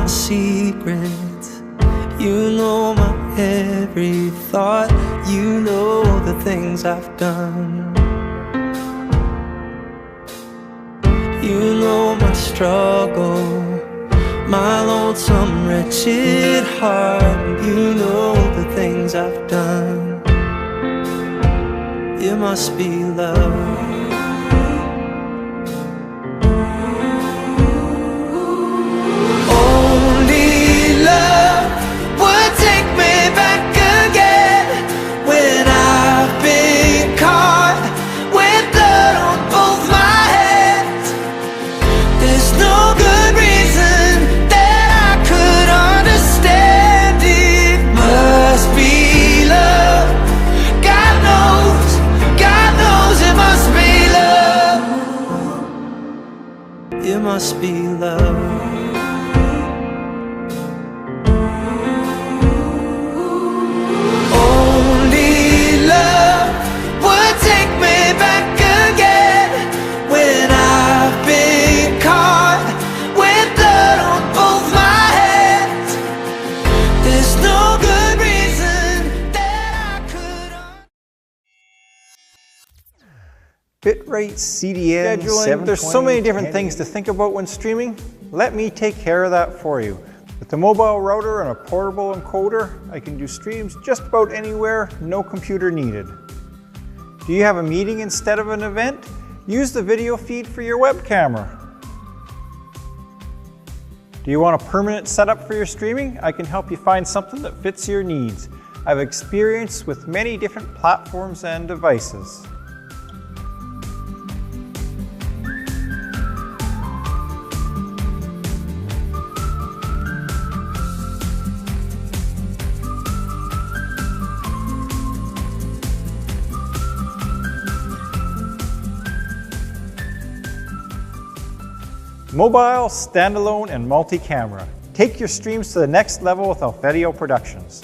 my secrets. You know my every thought. You know the things I've done. You know my struggle, my lonesome, wretched heart. You know the things I've done. It must be love. Only love would take me back again when I've been caught with blood on both my hands. There's no good reason that I could understand. It must be love. God knows it must be love. It must be love. Bitrate, CDN, scheduling. There's so many different things to think about when streaming. Let me take care of that for you. With the mobile router and a portable encoder, I can do streams just about anywhere, no computer needed. Do you have a meeting instead of an event? Use the video feed for your web camera. Do you want a permanent setup for your streaming? I can help you find something that fits your needs. I have experience with many different platforms and devices. Mobile, standalone, and multi-camera. Take your streams to the next level with Alfedio Productions.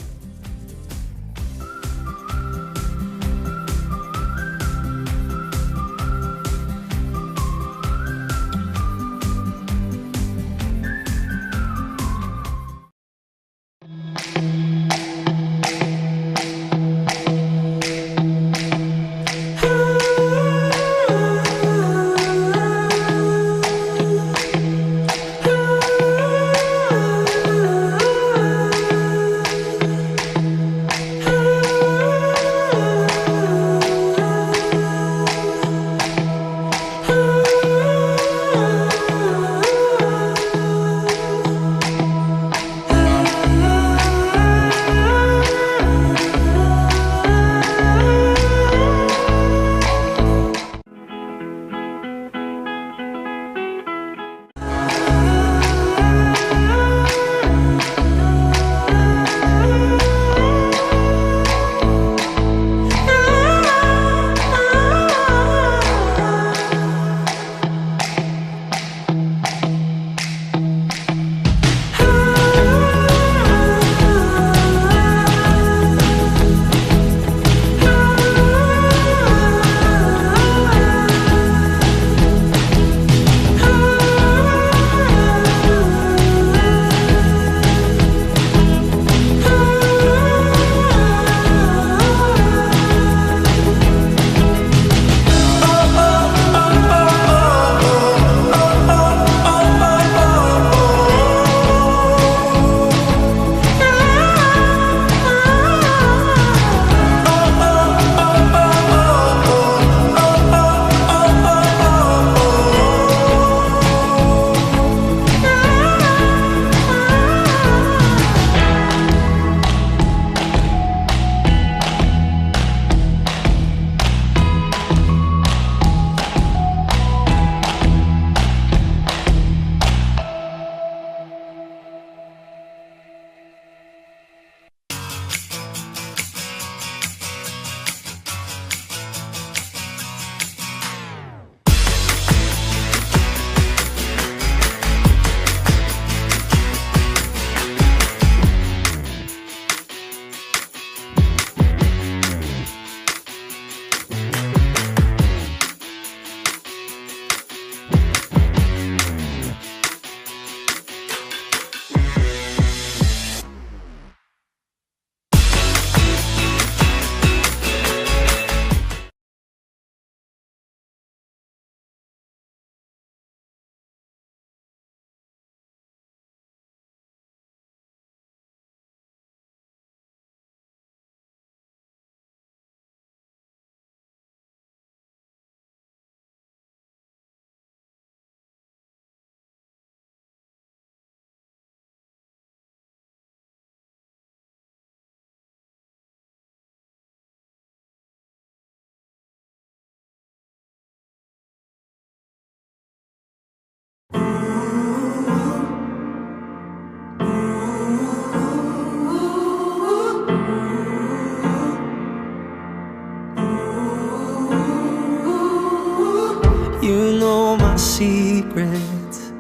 my secrets.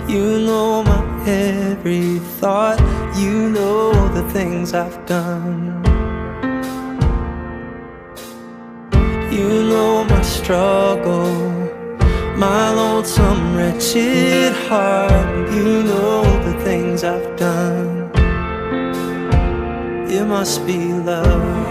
You know my every thought. You know the things I've done. You know my struggle, my lonesome, wretched heart. You know the things I've done. It must be love.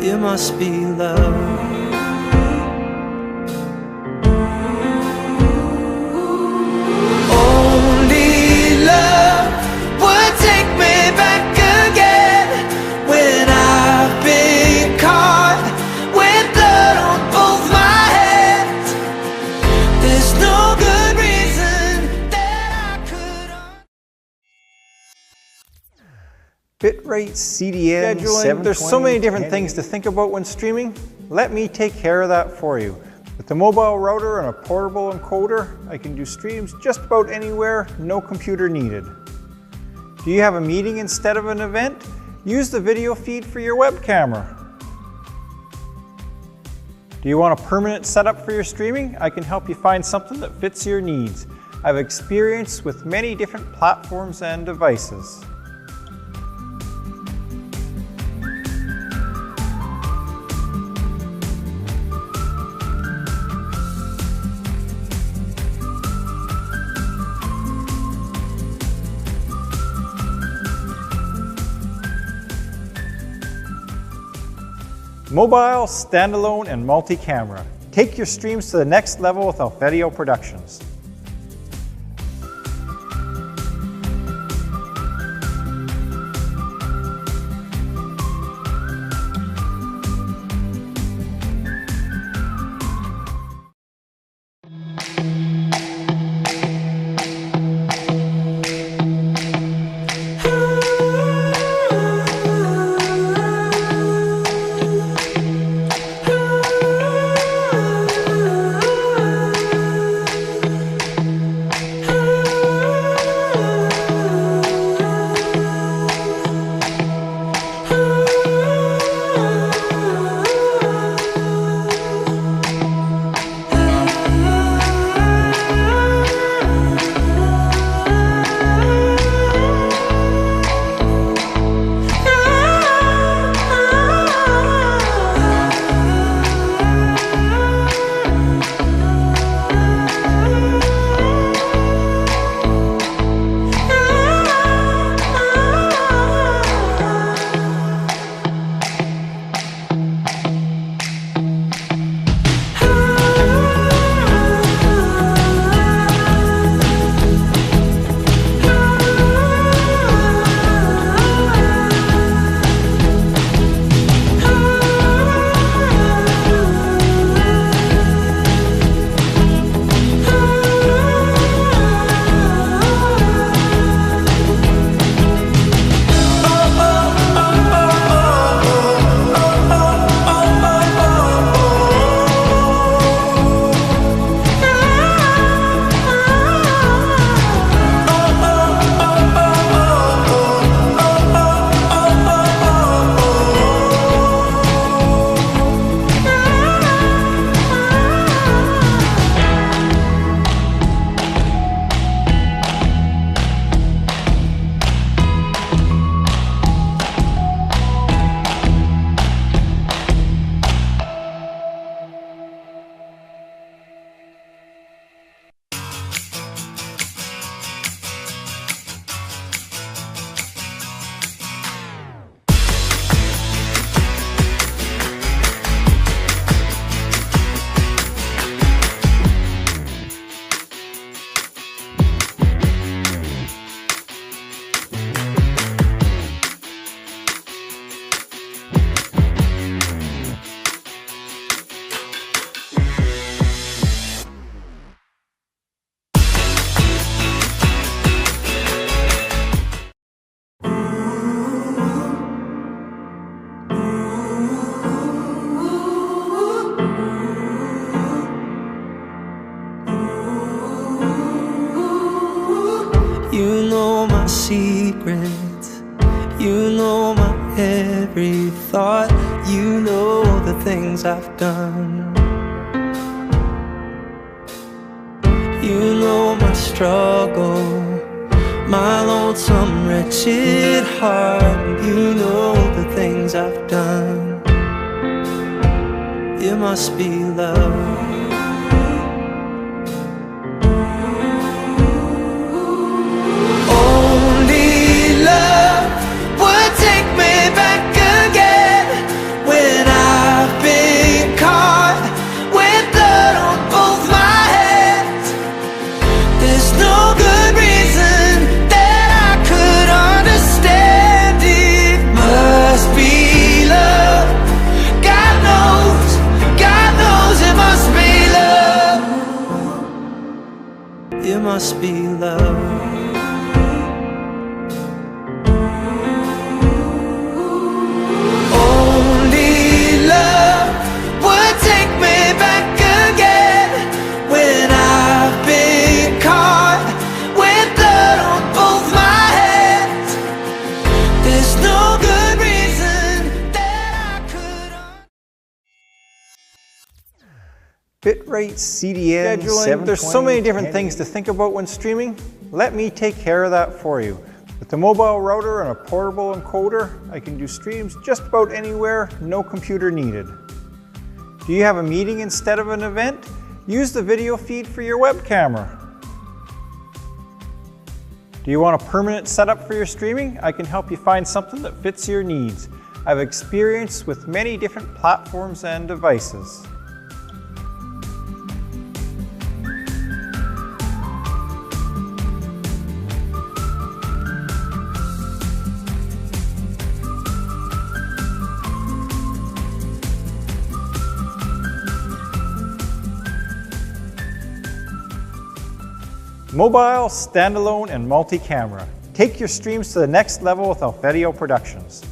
It must be love. Only love would take me back again when I've been caught with blood on both my hands. There's no good reason that I could. Bitrate, CDN, scheduling. There's so many different things to think about when streaming. Let me take care of that for you. With the mobile router and a portable encoder, I can do streams just about anywhere, no computer needed. Do you have a meeting instead of an event? Use the video feed for your web camera. Do you want a permanent setup for your streaming? I can help you find something that fits your needs. I have experience with many different platforms and devices. Mobile, standalone, and multi-camera. Take your streams to the next level with Alfedio Productions. secrets. You know my every thought. You know the things I've done. You know my struggle, my lonesome, wretched heart. You know the things I've done. It must be love. It must be love. Only love would take me back again when I've been caught with blood on both my hands. There's no good reason that I could. Bitrate, CDN, scheduling. There's so many different things to think about when streaming. Let me take care of that for you. With the mobile router and a portable encoder, I can do streams just about anywhere, no computer needed. Do you have a meeting instead of an event? Use the video feed for your web camera. Do you want a permanent setup for your streaming? I can help you find something that fits your needs. I have experience with many different platforms and devices. Mobile, standalone, and multi-camera. Take your streams to the next level with Alfedio Productions.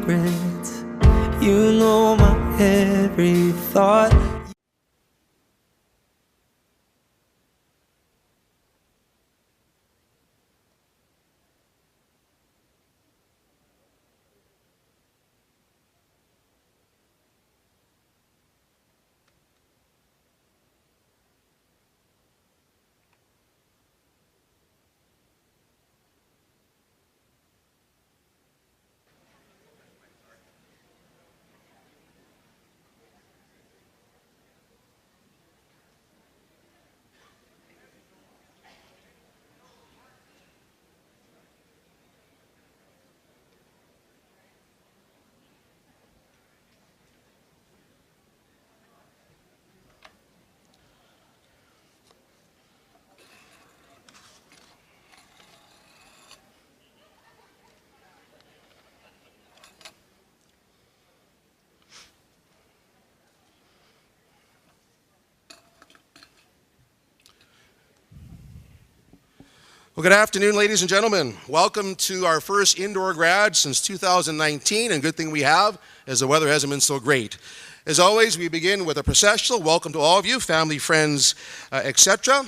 secret. You know my every thought. Well, good afternoon, ladies and gentlemen. Welcome to our first indoor grad since 2019, and good thing we have, as the weather hasn't been so great. As always, we begin with a processional welcome to all of you, family, friends, etc.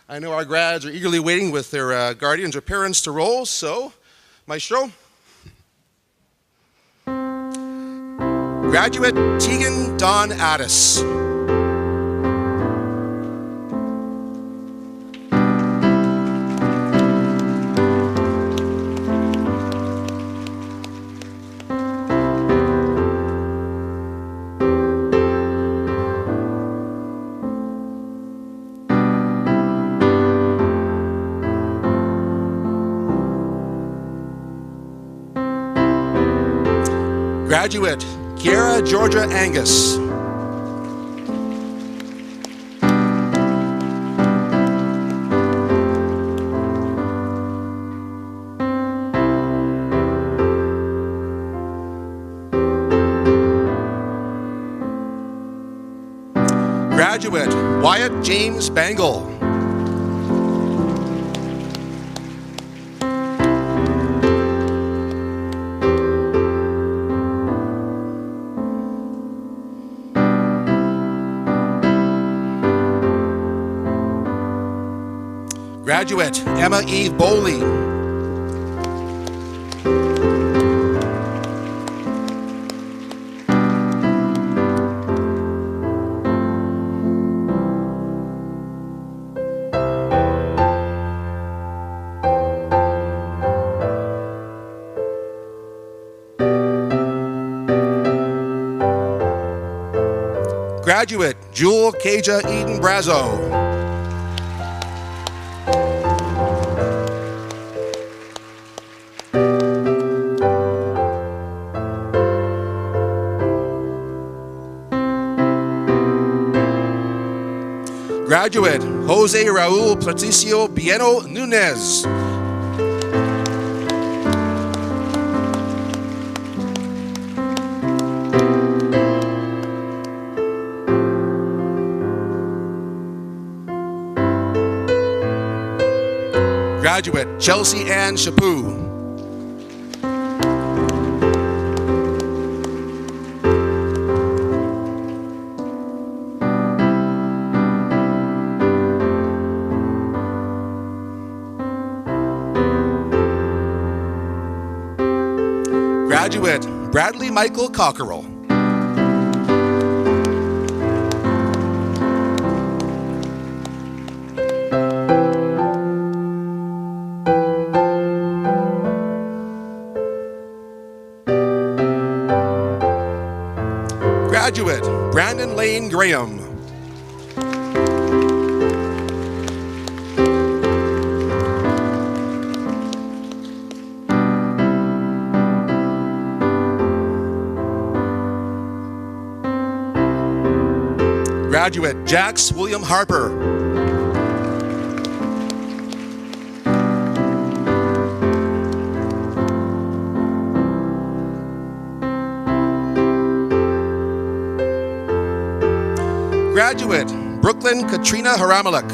I know our grads are eagerly waiting with their guardians or parents to roll, so, maestro. Graduate Tegan Dawn Addis. Graduate Kiara Georgia Angus. Graduate Wyatt James Bangle. Graduate Emma Eve Bowley. Graduate Jewel Kaja Eden Brazo. Graduate Jose Raul Patricio Bieno Nunez. Graduate Chelsea Ann Chaput. Graduate Bradley Michael Cockerell. Graduate Brandon Lane Graham. Graduate Jax William Harper. Graduate Brooklyn Katrina Haramalek.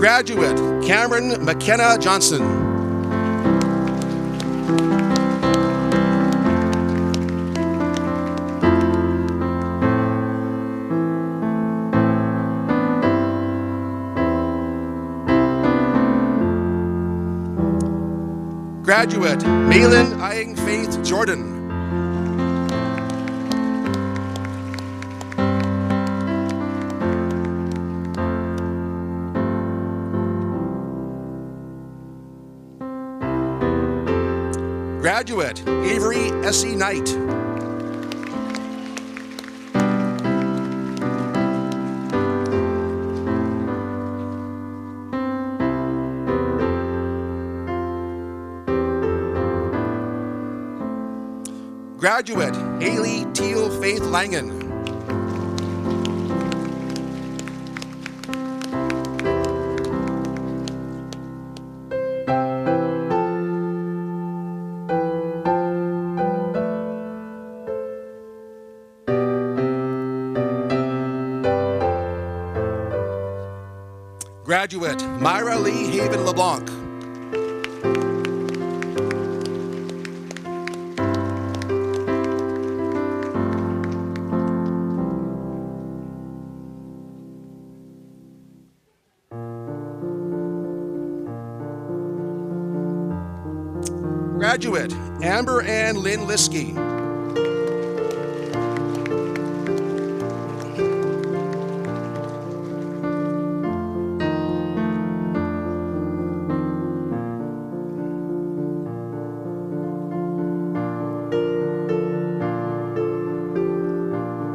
Graduate Cameron McKenna Johnson. Graduate Malin Aying Faith Jordan. Graduate Avery Essie Knight. Graduate Haley Teal Faith Langen. Graduate Myra Lee Haven LeBlanc. Graduate Amber Ann Lynn Liskey.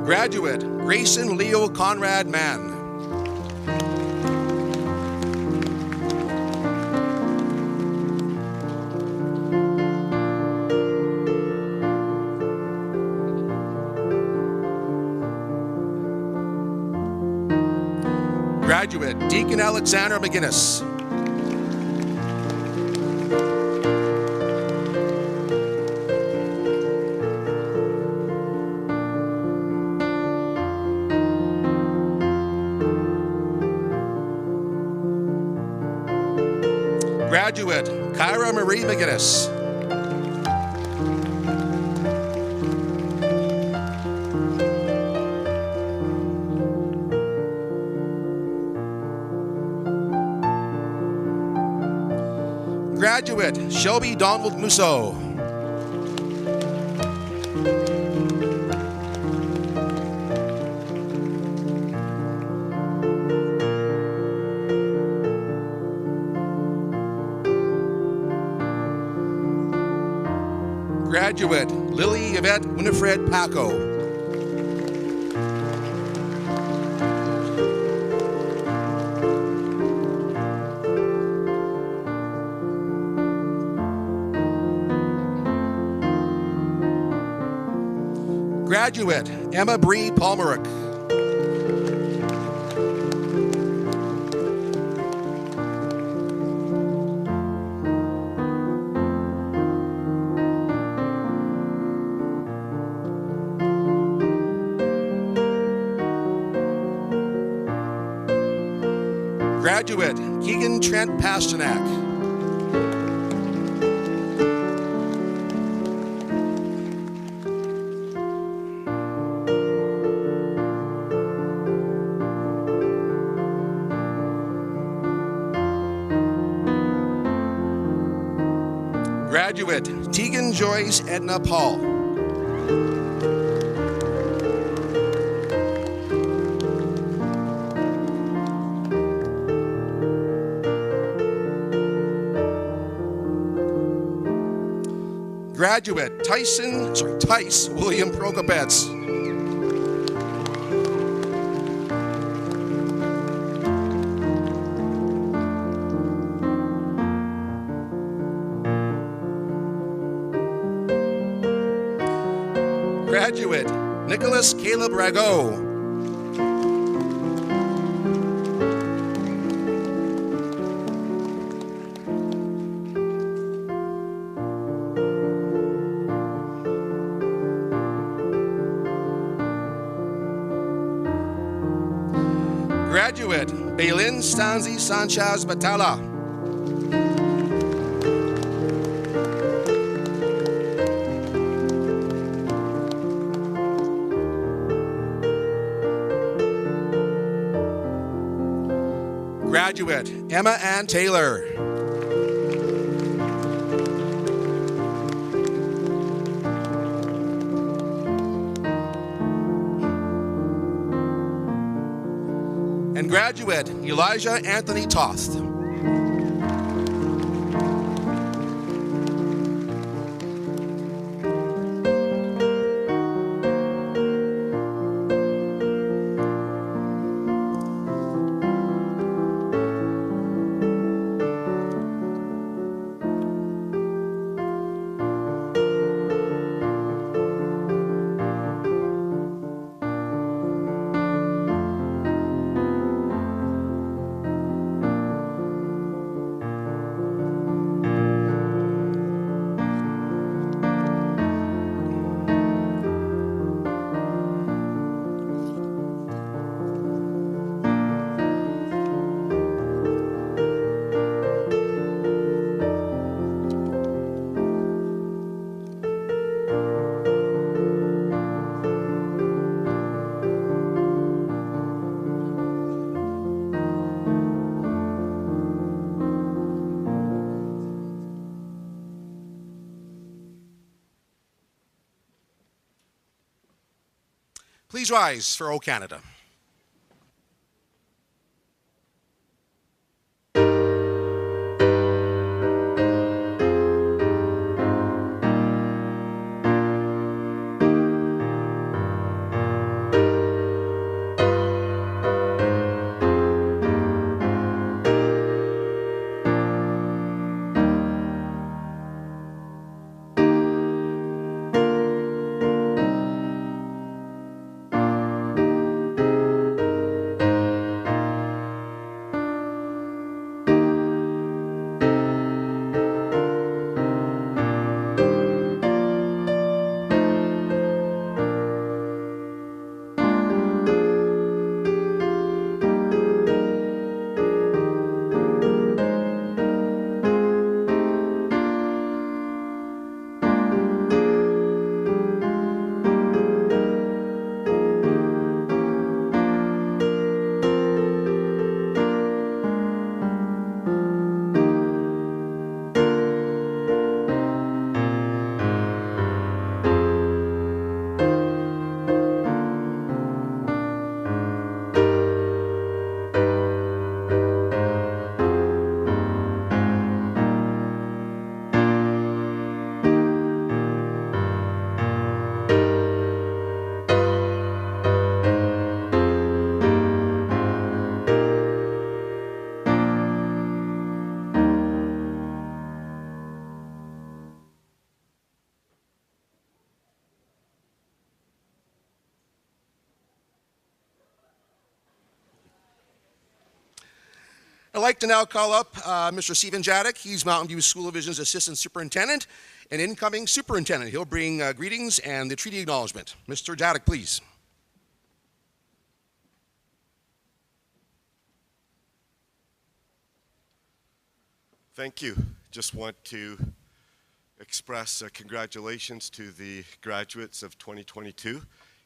Graduate Grayson Leo Conrad Mann. Graduate Deacon Alexander McGinnis. Graduate Kyra Marie McGinnis. Graduate Shelby Donald Musso. Graduate Lily Yvette Winifred Paco. Graduate Emma Bree Palmerick. Graduate Keegan Trent Pasternak. Graduate Tegan Joyce Edna Paul. Graduate Tice William Prokopets. Graduate Nicholas Caleb Rago. Graduate, Baylin Stanzi Sanchez Batala. Graduate, Emma Ann Taylor. And graduate, Elijah Anthony Toth. Please rise for O Canada. I'd like to now call up Mr. Stephen Jadek. He's Mountain View School Division's Assistant Superintendent and incoming Superintendent. He'll bring greetings and the treaty acknowledgement. Mr. Jadek, please. Thank you. Just want to express congratulations to the graduates of 2022.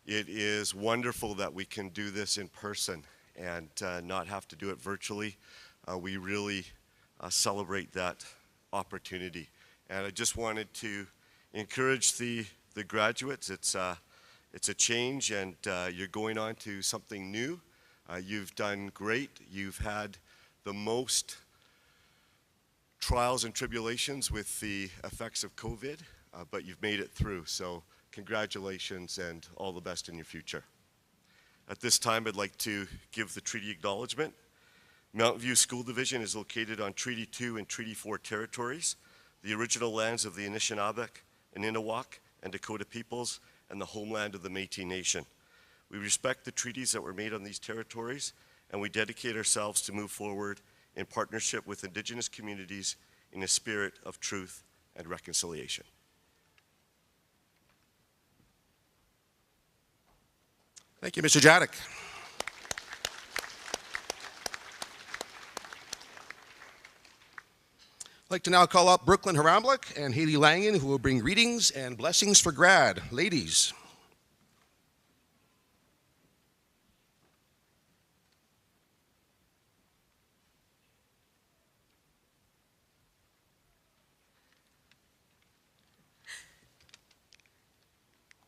It is wonderful that we can do this in person and not have to do it virtually. We really celebrate that opportunity. And I just wanted to encourage the graduates. It's a change, and you're going on to something new. You've done great. You've had the most trials and tribulations with the effects of COVID, but you've made it through. So congratulations and all the best in your future. At this time, I'd like to give the treaty acknowledgement. Mountain View School Division is located on Treaty 2 and Treaty 4 territories, the original lands of the Anishinaabe, Aninawak, and Dakota peoples, and the homeland of the Métis Nation. We respect the treaties that were made on these territories, and we dedicate ourselves to move forward in partnership with Indigenous communities in a spirit of truth and reconciliation. Thank you, Mr. Jadek. like to now call up Brooklyn Haramblik and Haley Langen, who will bring greetings and blessings for grad. Ladies.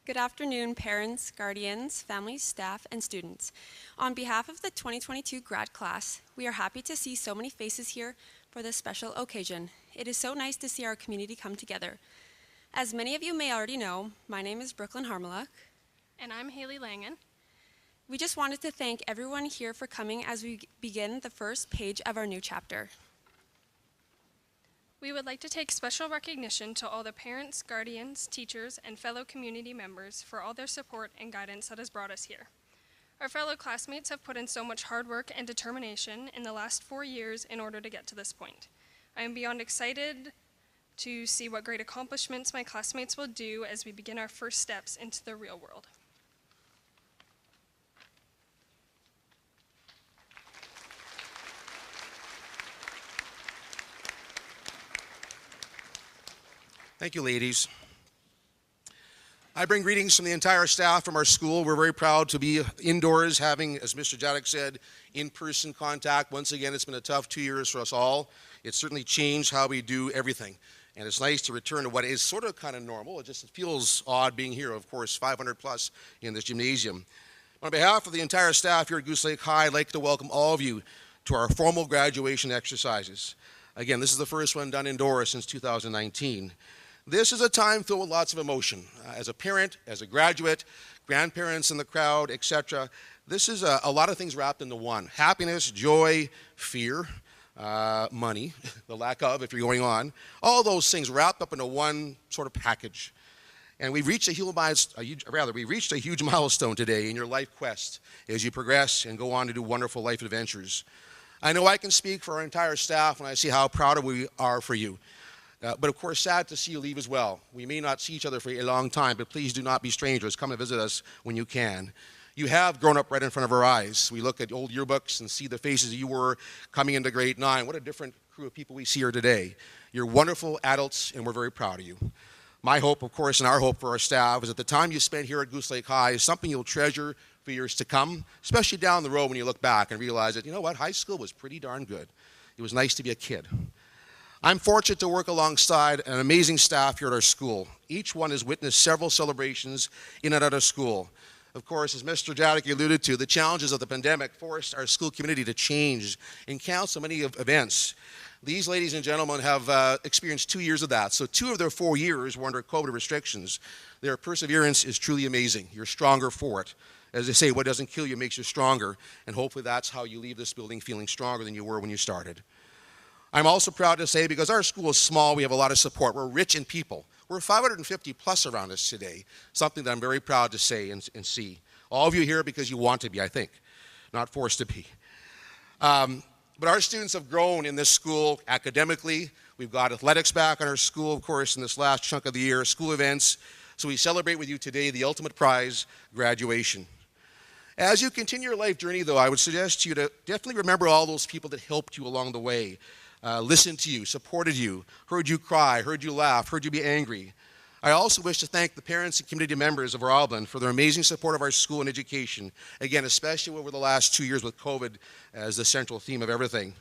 Good afternoon, parents, guardians, families, staff, and students. On behalf of the 2022 grad class, we are happy to see so many faces here for this special occasion. It is so nice to see our community come together. As many of you may already know, my name is Brooklyn Harmeluk. And I'm Haley Langen. We just wanted to thank everyone here for coming as we begin the first page of our new chapter. We would like to take special recognition to all the parents, guardians, teachers, and fellow community members for all their support and guidance that has brought us here. Our fellow classmates have put in so much hard work and determination in the last 4 years in order to get to this point. I am beyond excited to see what great accomplishments my classmates will do as we begin our first steps into the real world. Thank you, ladies. I bring greetings from the entire staff from our school. We're very proud to be indoors, having, as Mr. Jadek said, in-person contact. Once again, it's been a tough 2 years for us all. It's certainly changed how we do everything. And it's nice to return to what is sort of kind of normal. It feels odd being here, of course, 500 plus in this gymnasium. On behalf of the entire staff here at Goose Lake High, I'd like to welcome all of you to our formal graduation exercises. Again, this is the first one done indoors since 2019. This is a time filled with lots of emotion. As a parent, as a graduate, grandparents in the crowd, etc. This is a lot of things wrapped into one. Happiness, joy, fear, money, the lack of if you're going on. All those things wrapped up into one sort of package. And we've reached a huge milestone today in your life quest as you progress and go on to do wonderful life adventures. I know I can speak for our entire staff when I see how proud we are for you. But of course, sad to see you leave as well. We may not see each other for a long time, but please do not be strangers. Come and visit us when you can. You have grown up right in front of our eyes. We look at old yearbooks and see the faces you were coming into grade 9. What a different crew of people we see here today. You're wonderful adults, and we're very proud of you. My hope, of course, and our hope for our staff is that the time you spent here at Goose Lake High is something you'll treasure for years to come, especially down the road when you look back and realize that, you know what, high school was pretty darn good. It was nice to be a kid. I'm fortunate to work alongside an amazing staff here at our school. Each one has witnessed several celebrations in and out of school. Of course, as Mr. Jadek alluded to, the challenges of the pandemic forced our school community to change and cancel many events. These ladies and gentlemen have experienced 2 years of that. So 2 of their 4 years were under COVID restrictions. Their perseverance is truly amazing. You're stronger for it. As they say, what doesn't kill you makes you stronger. And hopefully that's how you leave this building feeling stronger than you were when you started. I'm also proud to say, because our school is small, we have a lot of support. We're rich in people. We're 550 plus around us today, something that I'm very proud to say and see. All of you here because you want to be, I think, not forced to be. But our students have grown in this school academically. We've got athletics back in our school, of course, in this last chunk of the year, school events. So we celebrate with you today the ultimate prize, graduation. As you continue your life journey, though, I would suggest to you to definitely remember all those people that helped you along the way. Listened to you, supported you, heard you cry, heard you laugh, heard you be angry. I also wish to thank the parents and community members of Roblin for their amazing support of our school and education, again, especially over the last 2 years with COVID as the central theme of everything.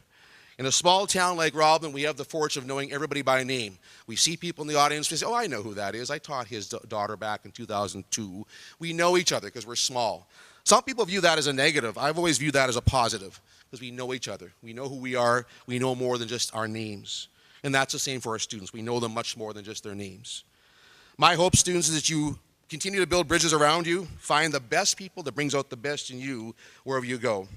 In a small town like Roblin, we have the fortune of knowing everybody by name. We see people in the audience, we say, oh, I know who that is. I taught his daughter back in 2002. We know each other because we're small. Some people view that as a negative. I've always viewed that as a positive because we know each other. We know who we are. We know more than just our names. And that's the same for our students. We know them much more than just their names. My hope, students, is that you continue to build bridges around you, find the best people that brings out the best in you wherever you go.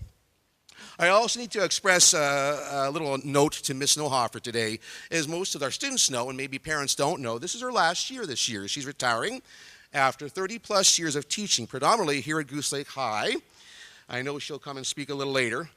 I also need to express a little note to Miss Nohofer today. As most of our students know, and maybe parents don't know, this is her last year this year. She's retiring after 30 plus years of teaching, predominantly here at Goose Lake High. I know she'll come and speak a little later.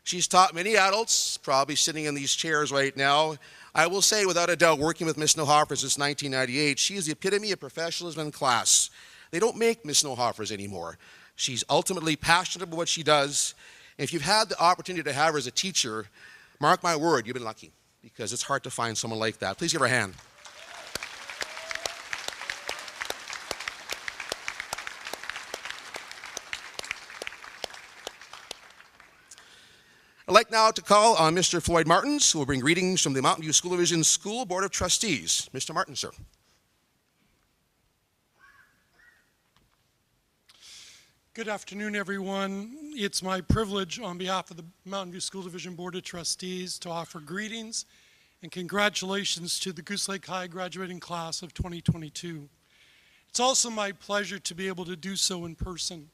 She's taught many adults, probably sitting in these chairs right now. I will say, without a doubt, working with Miss Nohofer since 1998, she is the epitome of professionalism in class. They don't make Miss Nohofers anymore. She's ultimately passionate about what she does. And if you've had the opportunity to have her as a teacher, mark my word, you've been lucky. because it's hard to find someone like that. Please give her a hand. I'd like now to call on Mr. Floyd Martins, who will bring greetings from the Mountain View School Division School Board of Trustees. Mr. Martins, sir. Good afternoon, everyone. It's my privilege on behalf of the Mountain View School Division Board of Trustees to offer greetings and congratulations to the Goose Lake High graduating class of 2022. It's also my pleasure to be able to do so in person.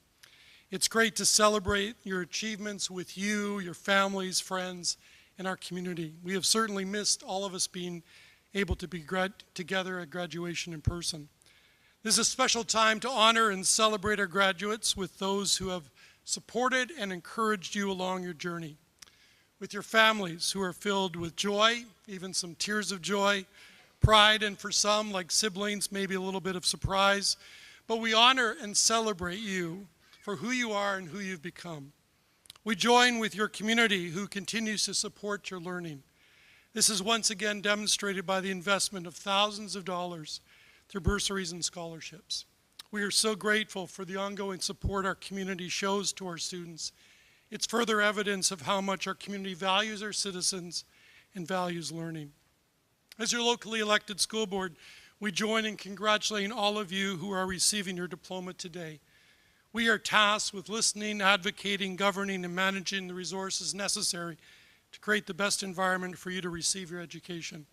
It's great to celebrate your achievements with you, your families, friends, and our community. We have certainly missed all of us being able to be together at graduation in person. This is a special time to honor and celebrate our graduates with those who have supported and encouraged you along your journey. With your families who are filled with joy, even some tears of joy, pride, and for some, like siblings, maybe a little bit of surprise. But we honor and celebrate you for who you are and who you've become. We join with your community who continues to support your learning. This is once again demonstrated by the investment of thousands of dollars through bursaries and scholarships. We are so grateful for the ongoing support our community shows to our students. It's further evidence of how much our community values our citizens and values learning. As your locally elected school board, we join in congratulating all of you who are receiving your diploma today. We are tasked with listening, advocating, governing, and managing the resources necessary to create the best environment for you to receive your education.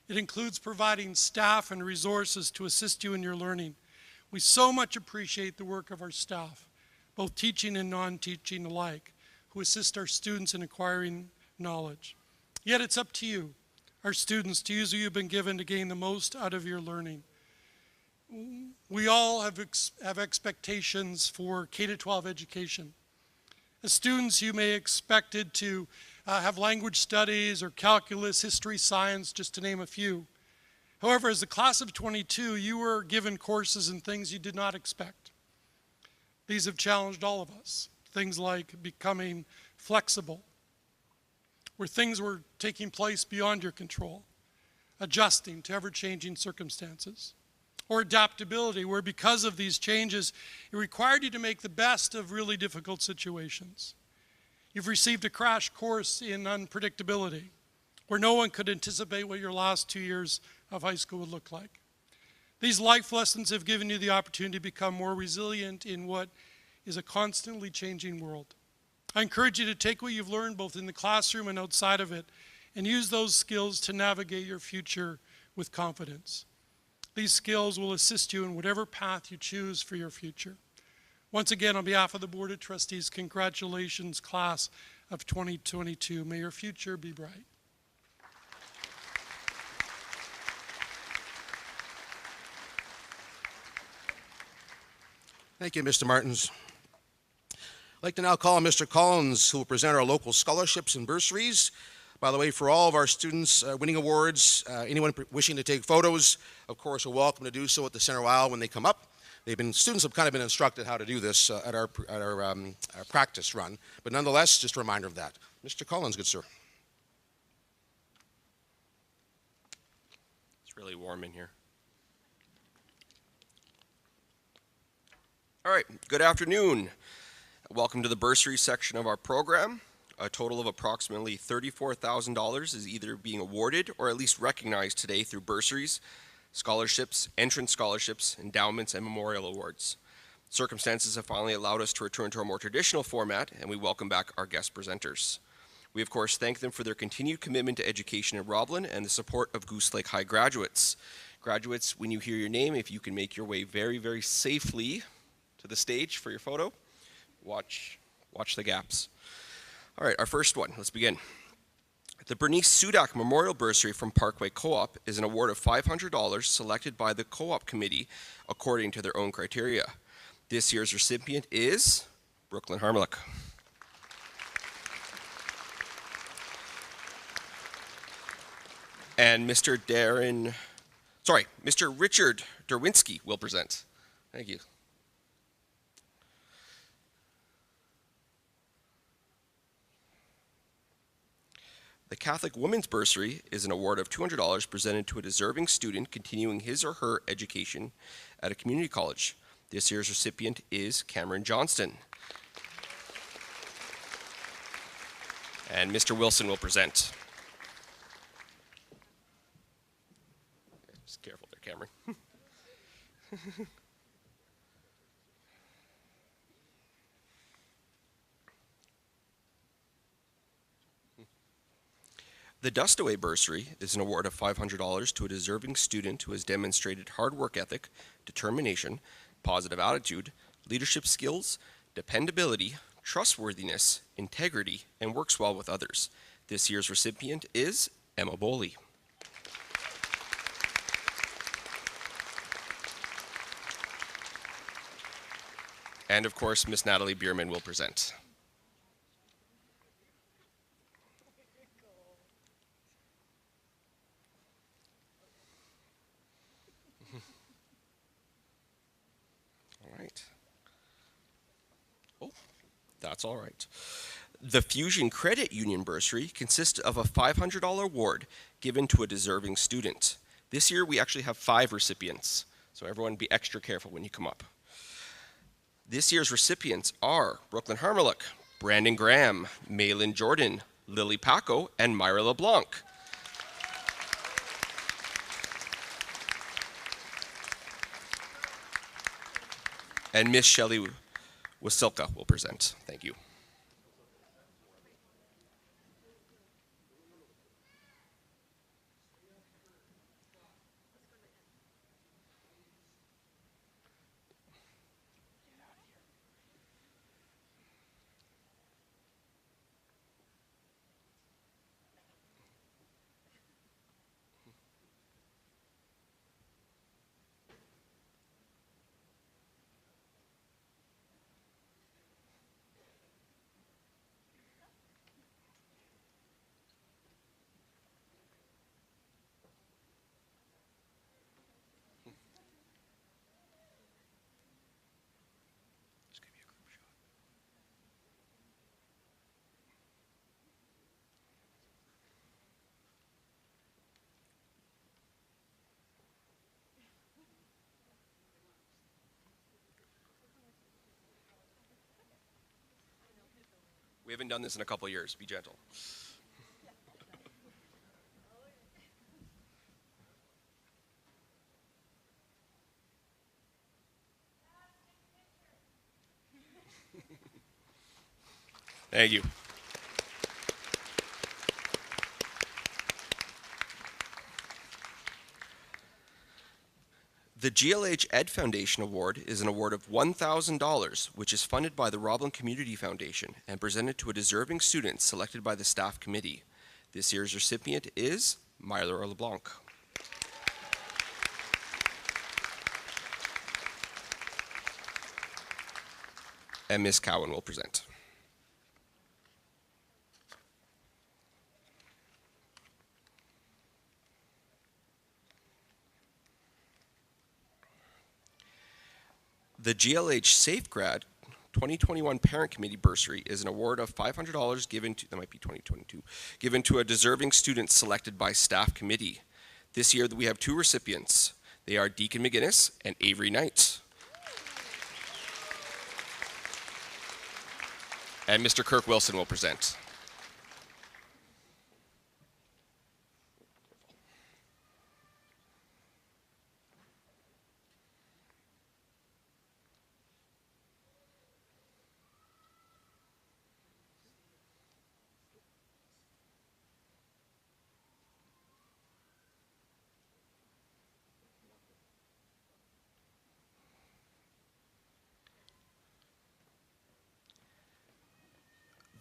It includes providing staff and resources to assist you in your learning. We so much appreciate the work of our staff, both teaching and non-teaching alike, who assist our students in acquiring knowledge. Yet it's up to you, our students, to use what you've been given to gain the most out of your learning. We all have expectations for K-12 education. As students, you may expected to have language studies or calculus, history, science, just to name a few. However, as the class of 22, you were given courses in things you did not expect. These have challenged all of us. Things like becoming flexible, where things were taking place beyond your control, adjusting to ever-changing circumstances. Or adaptability, where because of these changes, it required you to make the best of really difficult situations. You've received a crash course in unpredictability, where no one could anticipate what your last 2 years of high school would look like. These life lessons have given you the opportunity to become more resilient in what is a constantly changing world. I encourage you to take what you've learned both in the classroom and outside of it and use those skills to navigate your future with confidence. These skills will assist you in whatever path you choose for your future. Once again, on behalf of the Board of Trustees, congratulations, class of 2022. May your future be bright. Thank you, Mr. Martins. I'd like to now call on Mr. Collins, who will present our local scholarships and bursaries. By the way, for all of our students winning awards, anyone wishing to take photos, of course, are welcome to do so at the center aisle when they come up. Students have kind of been instructed how to do this at our practice run, but nonetheless, just a reminder of that. Mr. Collins, good sir. It's really warm in here. All right, good afternoon. Welcome to the bursary section of our program. A total of approximately $34,000 is either being awarded or at least recognized today through bursaries, scholarships, entrance scholarships, endowments, and memorial awards. Circumstances have finally allowed us to return to our more traditional format, and we welcome back our guest presenters. We, of course, thank them for their continued commitment to education in Roblin and the support of Goose Lake High graduates. Graduates, when you hear your name, if you can make your way very, very safely to the stage for your photo, watch the gaps. All right, our first one, let's begin. The Bernice Sudak Memorial Bursary from Parkway Co-op is an award of $500 selected by the Co-op Committee according to their own criteria. This year's recipient is Brooklyn Harmelick. And Mr. Richard Derwinski will present. Thank you. The Catholic Women's Bursary is an award of $200 presented to a deserving student continuing his or her education at a community college. This year's recipient is Cameron Johnston. And Mr. Wilson will present. Just careful there, Cameron. The Dustaway Bursary is an award of $500 to a deserving student who has demonstrated hard work ethic, determination, positive attitude, leadership skills, dependability, trustworthiness, integrity, and works well with others. This year's recipient is Emma Boley. And of course, Miss Natalie Bierman will present. All right. Oh, that's all right. The Fusion Credit Union Bursary consists of a $500 award given to a deserving student. This year, we actually have 5 recipients, so everyone be extra careful when you come up. This year's recipients are Brooklyn Harmeluk, Brandon Graham, Maylin Jordan, Lily Paco, and Myra LeBlanc. And Miss Shelley Wasilka will present. Thank you. We haven't done this in a couple of years. Be gentle. Thank you. The GLH Ed Foundation Award is an award of $1,000, which is funded by the Roblin Community Foundation and presented to a deserving student selected by the staff committee. This year's recipient is Myra LeBlanc. And Ms. Cowan will present. The GLH SafeGrad 2021 Parent Committee Bursary is an award of $500 given to, that might be 2022, given to a deserving student selected by staff committee. This year we have 2 recipients. They are Deacon McGinnis and Avery Knight. And Mr. Kirk Wilson will present.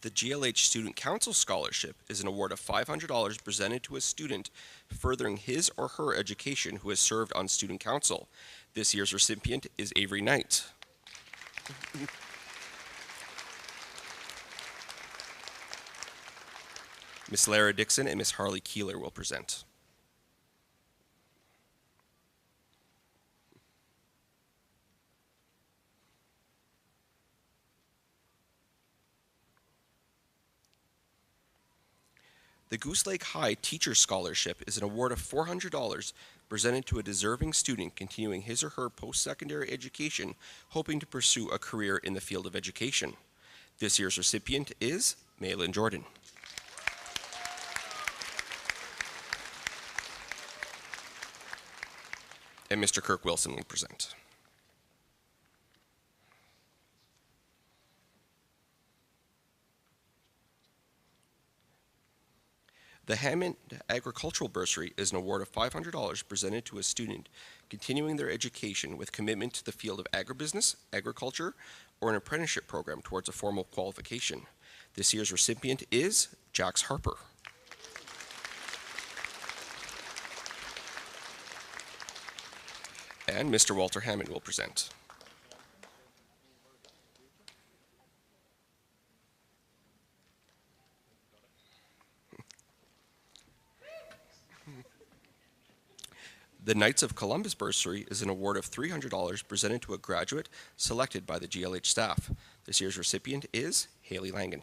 The GLH Student Council Scholarship is an award of $500 presented to a student furthering his or her education who has served on student council. This year's recipient is Avery Knight. Miss Lara Dixon and Miss Harley Keeler will present. The Goose Lake High Teacher Scholarship is an award of $400 presented to a deserving student continuing his or her post-secondary education, hoping to pursue a career in the field of education. This year's recipient is Malin Jordan. And Mr. Kirk Wilson will present. The Hammond Agricultural Bursary is an award of $500 presented to a student continuing their education with commitment to the field of agribusiness, agriculture, or an apprenticeship program towards a formal qualification. This year's recipient is Jax Harper. And Mr. Walter Hammond will present. The Knights of Columbus Bursary is an award of $300 presented to a graduate selected by the GLH staff. This year's recipient is Haley Langan.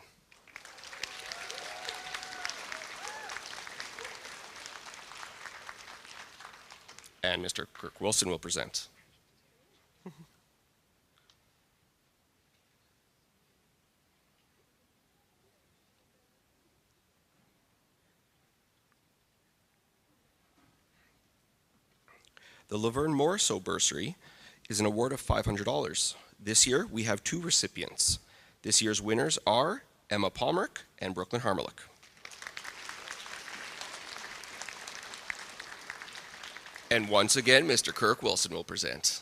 And Mr. Kirk Wilson will present. The Laverne Morisseau Bursary is an award of $500. This year, we have 2 recipients. This year's winners are Emma Palmerick and Brooklyn Harmelick. And once again, Mr. Kirk Wilson will present.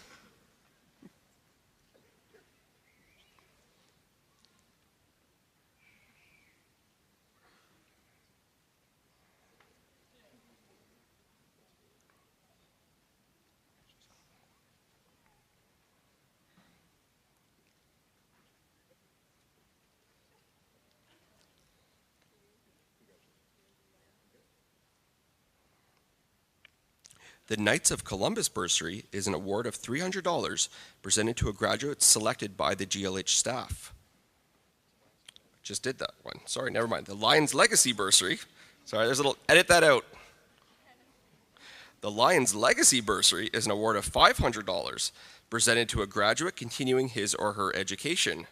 The Knights of Columbus Bursary is an award of $300 presented to a graduate selected by the GLH staff. Just did that one. Sorry, never mind. The Lions Legacy Bursary. Sorry, there's a little, edit that out. The Lions Legacy Bursary is an award of $500 presented to a graduate continuing his or her education.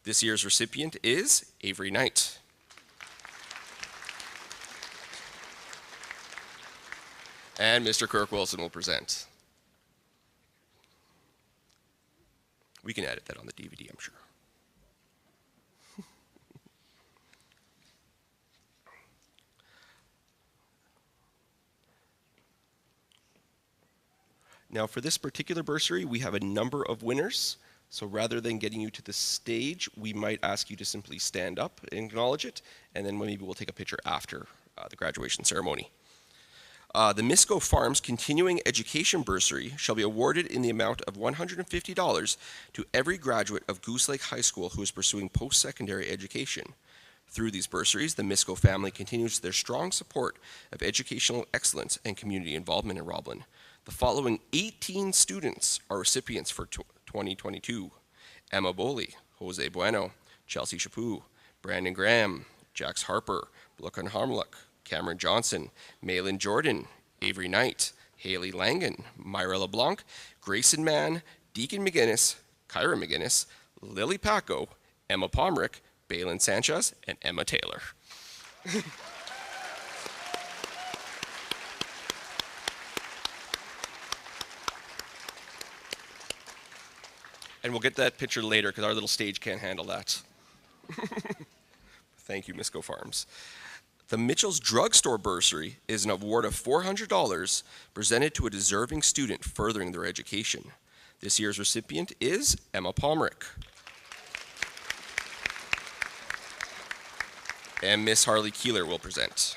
This year's recipient is Avery Knight. And Mr. Kirk Wilson will present. We can edit that on the DVD, I'm sure. Now, for this particular bursary, we have a number of winners. So rather than getting you to the stage, we might ask you to simply stand up and acknowledge it, and then maybe we'll take a picture after the graduation ceremony. The Misco Farms Continuing Education Bursary shall be awarded in the amount of $150 to every graduate of Goose Lake High School who is pursuing post-secondary education. Through these bursaries, the Misco family continues their strong support of educational excellence and community involvement in Roblin. The following 18 students are recipients for 2022. Emma Boley, Jose Bueno, Chelsea Chaput, Brandon Graham, Jax Harper, Brooklyn Harmelick, Cameron Johnson, Malin Jordan, Avery Knight, Haley Langan, Myra LeBlanc, Grayson Mann, Deacon McGinnis, Kyra McGinnis, Lily Paco, Emma Palmerick, Balin Sanchez, and Emma Taylor. And we'll get that picture later because our little stage can't handle that. Thank you, Misco Farms. The Mitchell's Drugstore Bursary is an award of $400 presented to a deserving student furthering their education. This year's recipient is Emma Palmerick. And Miss Harley Keeler will present.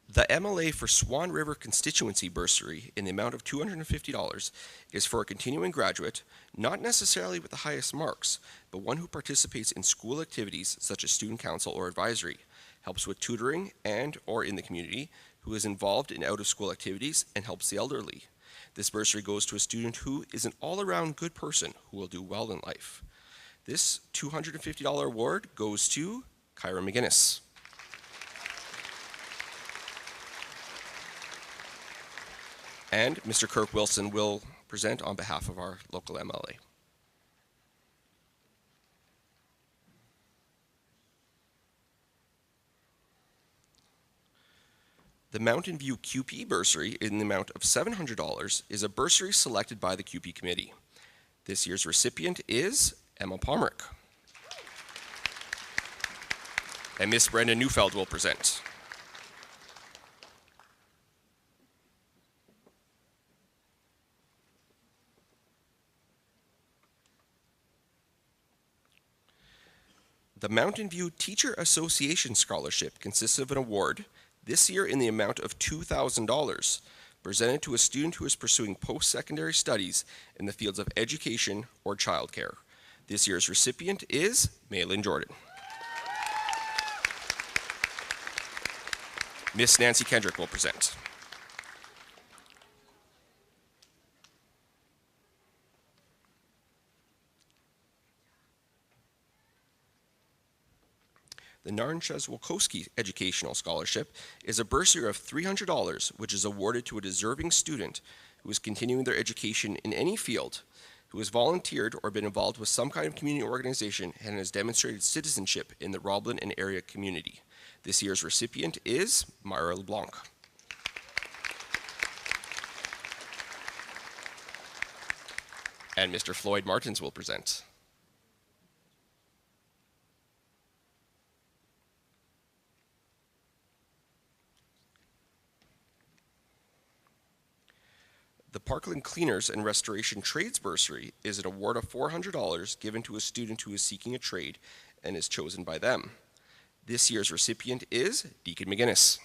The MLA for Swan River Constituency Bursary in the amount of $250 is for a continuing graduate, not necessarily with the highest marks, but one who participates in school activities such as student council or advisory, helps with tutoring and or in the community, who is involved in out-of-school activities and helps the elderly. This bursary goes to a student who is an all-around good person who will do well in life. This $250 award goes to Kyra McGinnis. And Mr. Kirk Wilson will present on behalf of our local MLA. The Mountain View QP bursary in the amount of $700 is a bursary selected by the QP committee. This year's recipient is Emma Pomrick. And Miss Brenda Neufeld will present. The Mountain View Teacher Association Scholarship consists of an award, this year in the amount of $2,000, presented to a student who is pursuing post-secondary studies in the fields of education or childcare. This year's recipient is Maylin Jordan. Miss Nancy Kendrick will present. The Narnches Wilkowski Educational Scholarship is a bursary of $300, which is awarded to a deserving student who is continuing their education in any field, who has volunteered or been involved with some kind of community organization and has demonstrated citizenship in the Roblin and area community. This year's recipient is Myra LeBlanc. And Mr. Floyd Martins will present. The Parkland Cleaners and Restoration Trades Bursary is an award of $400 given to a student who is seeking a trade and is chosen by them. This year's recipient is Deacon McGinnis.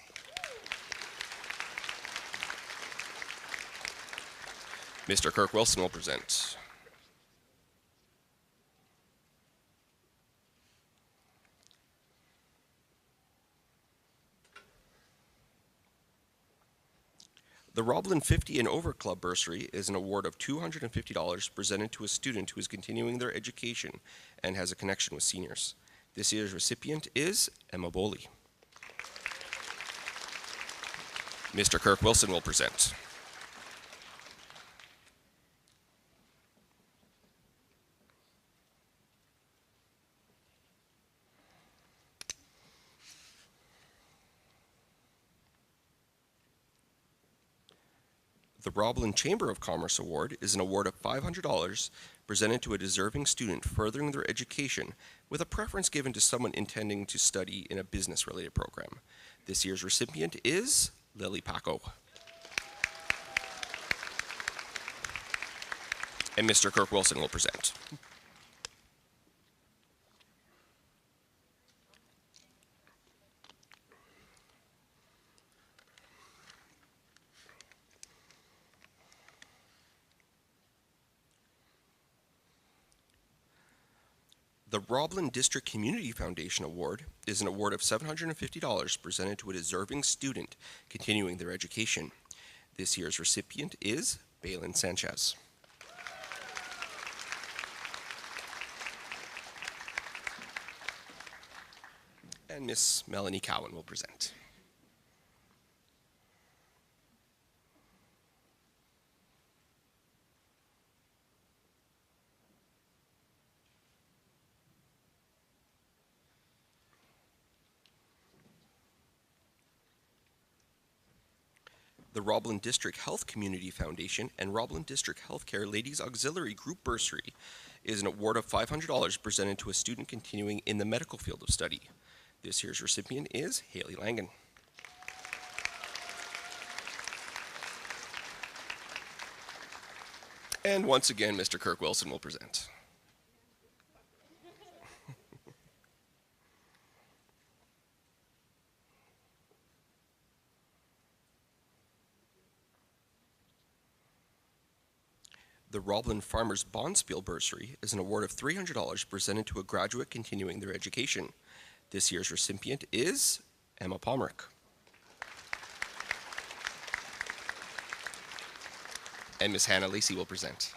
Mr. Kirk Wilson will present. The Roblin 50 and Over Club Bursary is an award of $250 presented to a student who is continuing their education and has a connection with seniors. This year's recipient is Emma Boley. Mr. Kirk Wilson will present. The Roblin Chamber of Commerce Award is an award of $500 presented to a deserving student furthering their education with a preference given to someone intending to study in a business-related program. This year's recipient is Lily Paco. And Mr. Kirk Wilson will present. The Roblin District Community Foundation Award is an award of $750 presented to a deserving student continuing their education. This year's recipient is Balin Sanchez. And Miss Melanie Cowan will present. The Roblin District Health Community Foundation and Roblin District Healthcare Ladies Auxiliary Group Bursary is an award of $500 presented to a student continuing in the medical field of study. This year's recipient is Haley Langan. And once again, Mr. Kirk Wilson will present. The Roblin Farmers Bonspiel Bursary is an award of $300 presented to a graduate continuing their education. This year's recipient is Emma Pomrick. And Ms. Hannah Lacey will present.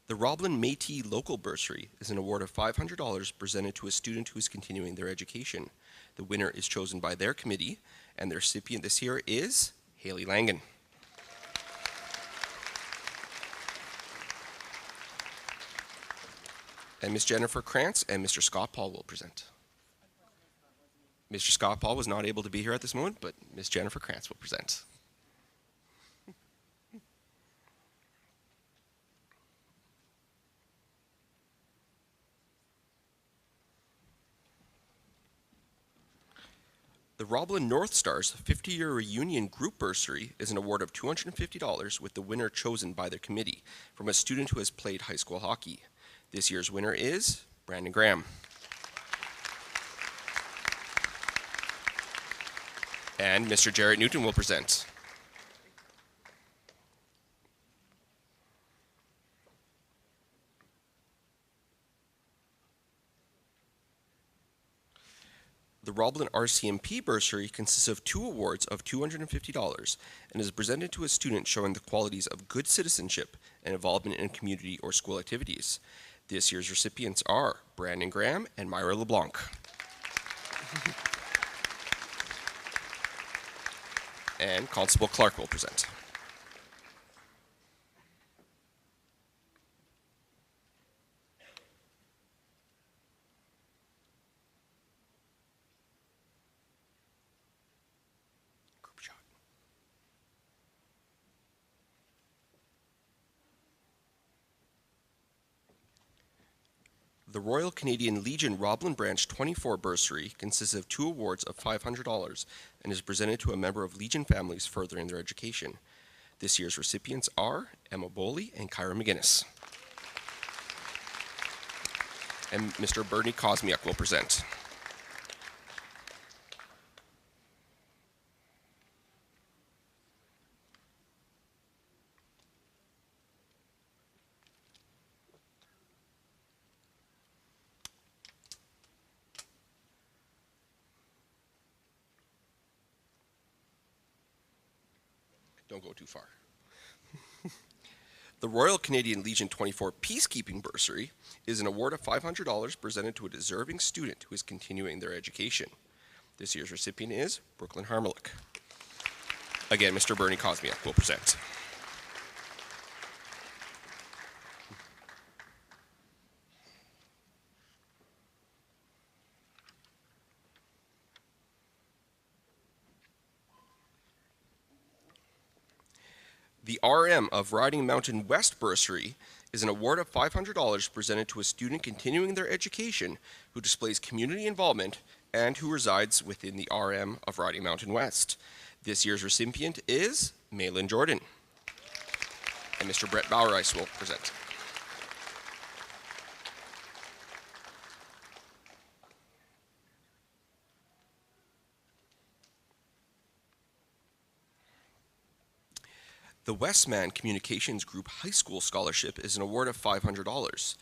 The Roblin Métis Local Bursary is an award of $500 presented to a student who is continuing their education. The winner is chosen by their committee, and the recipient this year is Haley Langan. And Ms. Jennifer Krantz and Mr. Scott Paul will present. Mr. Scott Paul was not able to be here at this moment, but Ms. Jennifer Krantz will present. The Roblin North Stars 50-year reunion group bursary is an award of $250 with the winner chosen by their committee from a student who has played high school hockey. This year's winner is Brandon Graham. And Mr. Jarrett Newton will present. The Roblin RCMP bursary consists of 2 awards of $250 and is presented to a student showing the qualities of good citizenship and involvement in community or school activities. This year's recipients are Brandon Graham and Myra LeBlanc. And Constable Clark will present. The Royal Canadian Legion Roblin Branch 24 bursary consists of 2 awards of $500 and is presented to a member of Legion families furthering their education. This year's recipients are Emma Boley and Kyra McGinnis. And Mr. Bernie Kosmiuk will present. Don't go too far. The Royal Canadian Legion 24 Peacekeeping Bursary is an award of $500 presented to a deserving student who is continuing their education. This year's recipient is Brooklyn Harmelick. Again, Mr. Bernie Kosmiuk will present. The RM of Riding Mountain West Bursary is an award of $500 presented to a student continuing their education who displays community involvement and who resides within the RM of Riding Mountain West. This year's recipient is Maylin Jordan. And Mr. Brett Bauerice will present. The Westman Communications Group High School Scholarship is an award of $500.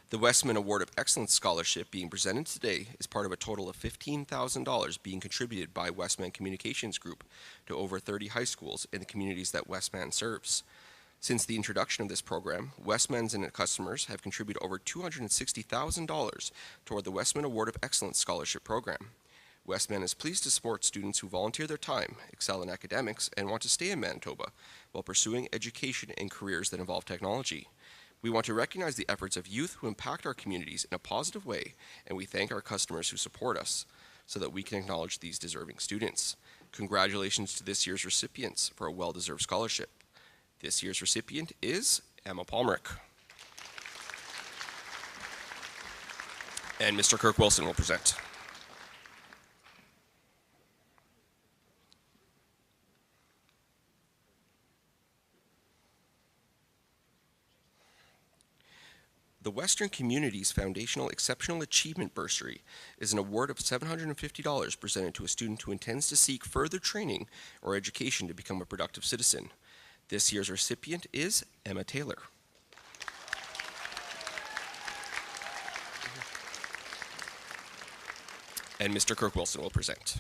The Westman Award of Excellence Scholarship being presented today is part of a total of $15,000 being contributed by Westman Communications Group to over 30 high schools in the communities that Westman serves. Since the introduction of this program, Westman's and its customers have contributed over $260,000 toward the Westman Award of Excellence Scholarship Program. Westman is pleased to support students who volunteer their time, excel in academics, and want to stay in Manitoba while pursuing education and careers that involve technology. We want to recognize the efforts of youth who impact our communities in a positive way, and we thank our customers who support us so that we can acknowledge these deserving students. Congratulations to this year's recipients for a well-deserved scholarship. This year's recipient is Emma Palmerick. And Mr. Kirk Wilson will present. The Western Communities Foundational Exceptional Achievement Bursary is an award of $750 presented to a student who intends to seek further training or education to become a productive citizen. This year's recipient is Emma Taylor. And Mr. Kirk Wilson will present.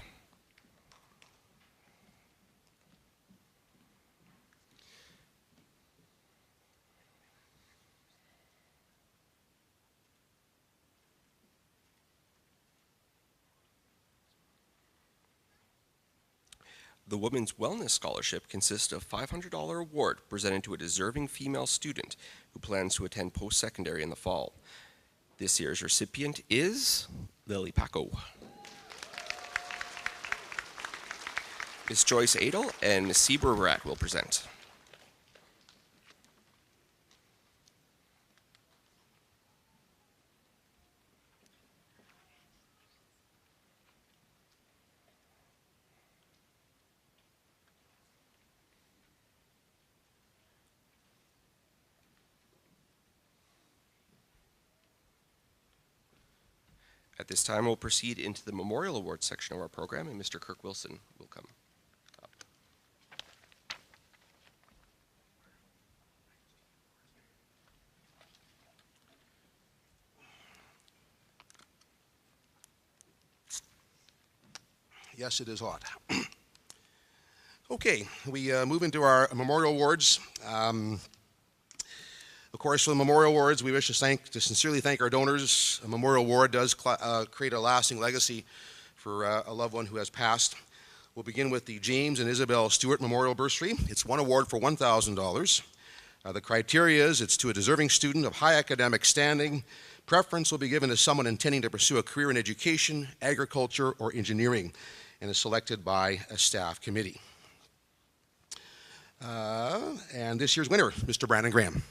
The Women's Wellness Scholarship consists of a $500 award presented to a deserving female student who plans to attend post-secondary in the fall. This year's recipient is Lily Paco. Ms. Joyce Adel and Ms. Sieber Barat will present. At this time, we'll proceed into the Memorial Awards section of our program, and Mr. Kirk Wilson will come up. Yes, it is hot. Okay, we move into our Memorial Awards. Of course, for the Memorial Awards, we wish to sincerely thank our donors. A Memorial Award does create a lasting legacy for a loved one who has passed. We'll begin with the James and Isabel Stewart Memorial Bursary. It's one award for $1,000. The criteria is it's to a deserving student of high academic standing. Preference will be given to someone intending to pursue a career in education, agriculture, or engineering, and is selected by a staff committee. And this year's winner, Mr. Brandon Graham.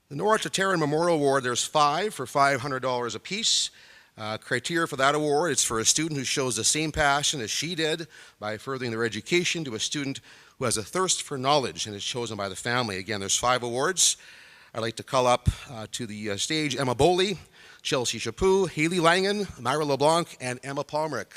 The Nora Tataran Memorial Award, there's 5 for $500 apiece. Criteria for that award, it's for a student who shows the same passion as she did by furthering their education, to a student who has a thirst for knowledge and is chosen by the family. Again, there's 5 awards. I'd like to call up to the stage Emma Boley, Chelsea Chaput, Haley Langen, Myra LeBlanc, and Emma Palmerick.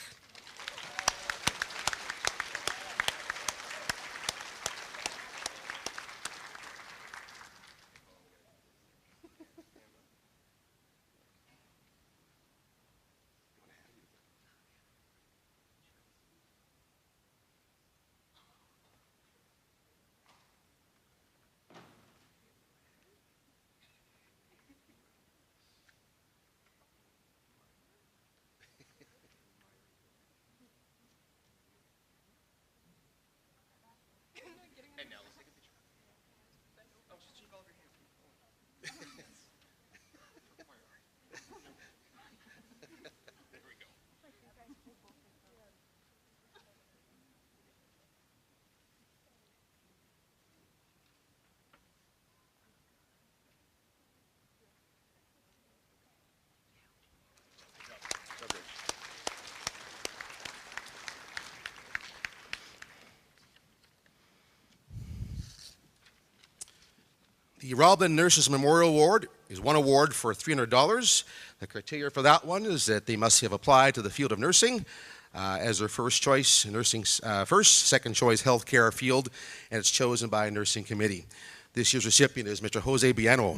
The Robin Nurses Memorial Award is one award for $300. The criteria for that one is that they must have applied to the field of nursing as their first choice, nursing second choice healthcare field, and it's chosen by a nursing committee. This year's recipient is Mr. Jose Biano.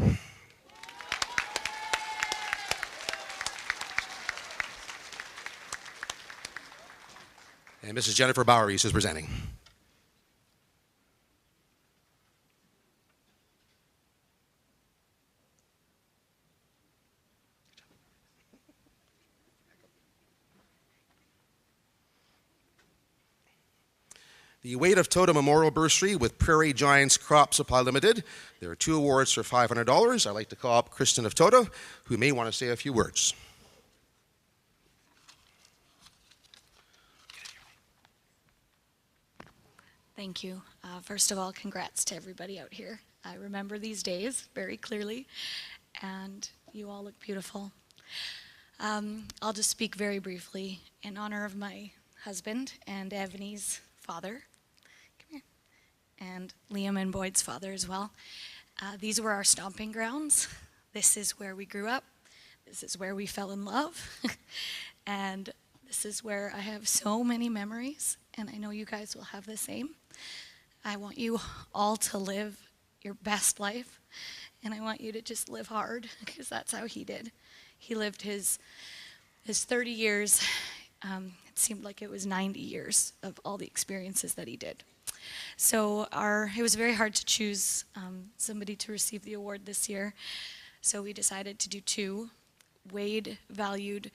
And Mrs. Jennifer Boweries is presenting. The Weight of Totem Memorial Bursary with Prairie Giants Crop Supply Limited. There are 2 awards for $500. I'd like to call up Kristen of Tota, who may want to say a few words. Thank you. First of all, congrats to everybody out here. I remember these days very clearly, and you all look beautiful. I'll just speak very briefly in honor of my husband and Ebony's father. Come here. and Liam and Boyd's father as well. These were our stomping grounds. This is where we grew up. This is where we fell in love. And this is where I have so many memories, and I know you guys will have the same. I want you all to live your best life, and I want you to just live hard, because that's how he did. He lived his 30 years. It seemed like it was 90 years of all the experiences that he did. So it was very hard to choose somebody to receive the award this year. So we decided to do two. Wade valued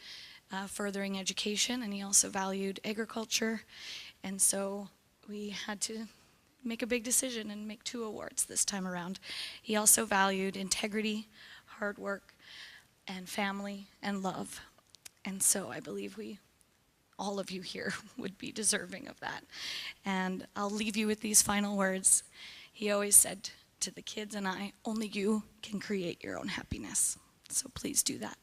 furthering education, and he also valued agriculture. And so we had to make a big decision and make two awards this time around. He also valued integrity, hard work, and family and love. And so I believe all of you here would be deserving of that. And I'll leave you with these final words. He always said to the kids and I, only you can create your own happiness. So please do that.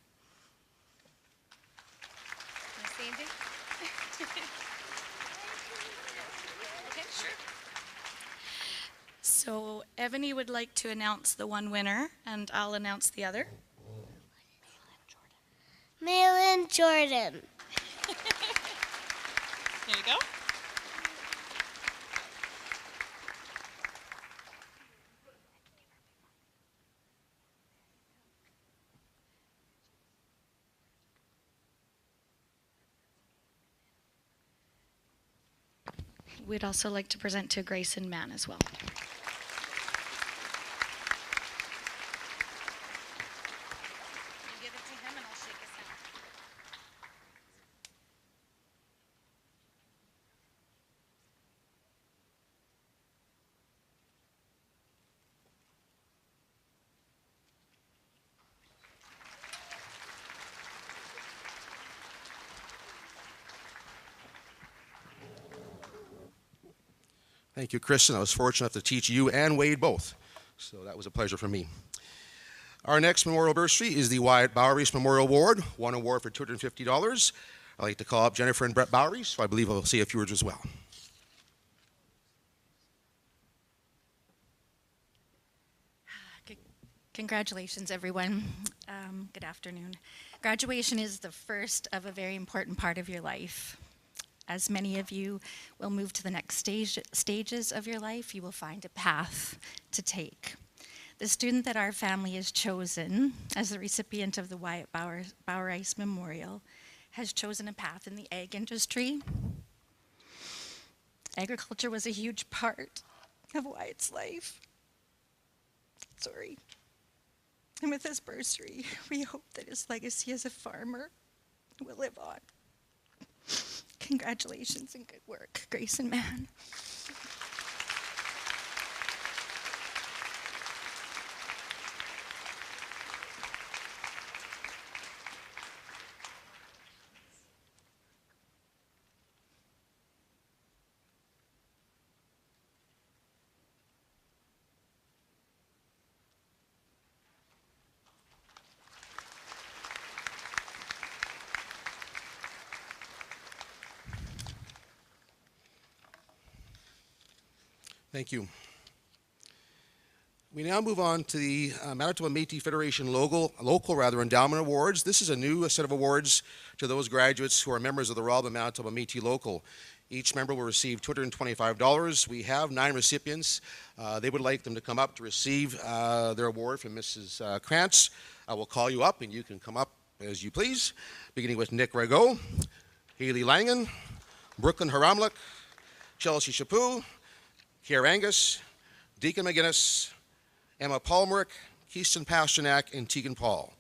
So Ebony would like to announce the one winner, and I'll announce the other. Malin Jordan. There you go. We'd also like to present to Grayson Mann as well. Thank you, Kristen. I was fortunate enough to teach you and Wade both, so that was a pleasure for me. Our next memorial bursary is the Wyatt Boweries Memorial Award, one award for $250. I'd like to call up Jennifer and Brett Boweries, so I believe I'll say a few words as well. Congratulations, everyone. Good afternoon. Graduation is the first of a very important part of your life. As many of you will move to the next stages of your life, you will find a path to take. The student that our family has chosen as the recipient of the Wyatt Boweries Memorial has chosen a path in the ag industry. Agriculture was a huge part of Wyatt's life. Sorry. And with this bursary, we hope that his legacy as a farmer will live on. Congratulations and good work, Grayson Mann. Thank you. We now move on to the Manitoba Métis Federation local endowment awards. This is a new set of awards to those graduates who are members of the Royal Manitoba Métis Local. Each member will receive $225. We have 9 recipients. They would like them to come up to receive their award from Mrs. Krantz. I will call you up and you can come up as you please, beginning with Nick Rago, Haley Langen, Brooklyn Haramlik, Chelsea Chaput, Kier Angus, Deacon McGinnis, Emma Palmerick, Keiston Pasternak, and Tegan Paul.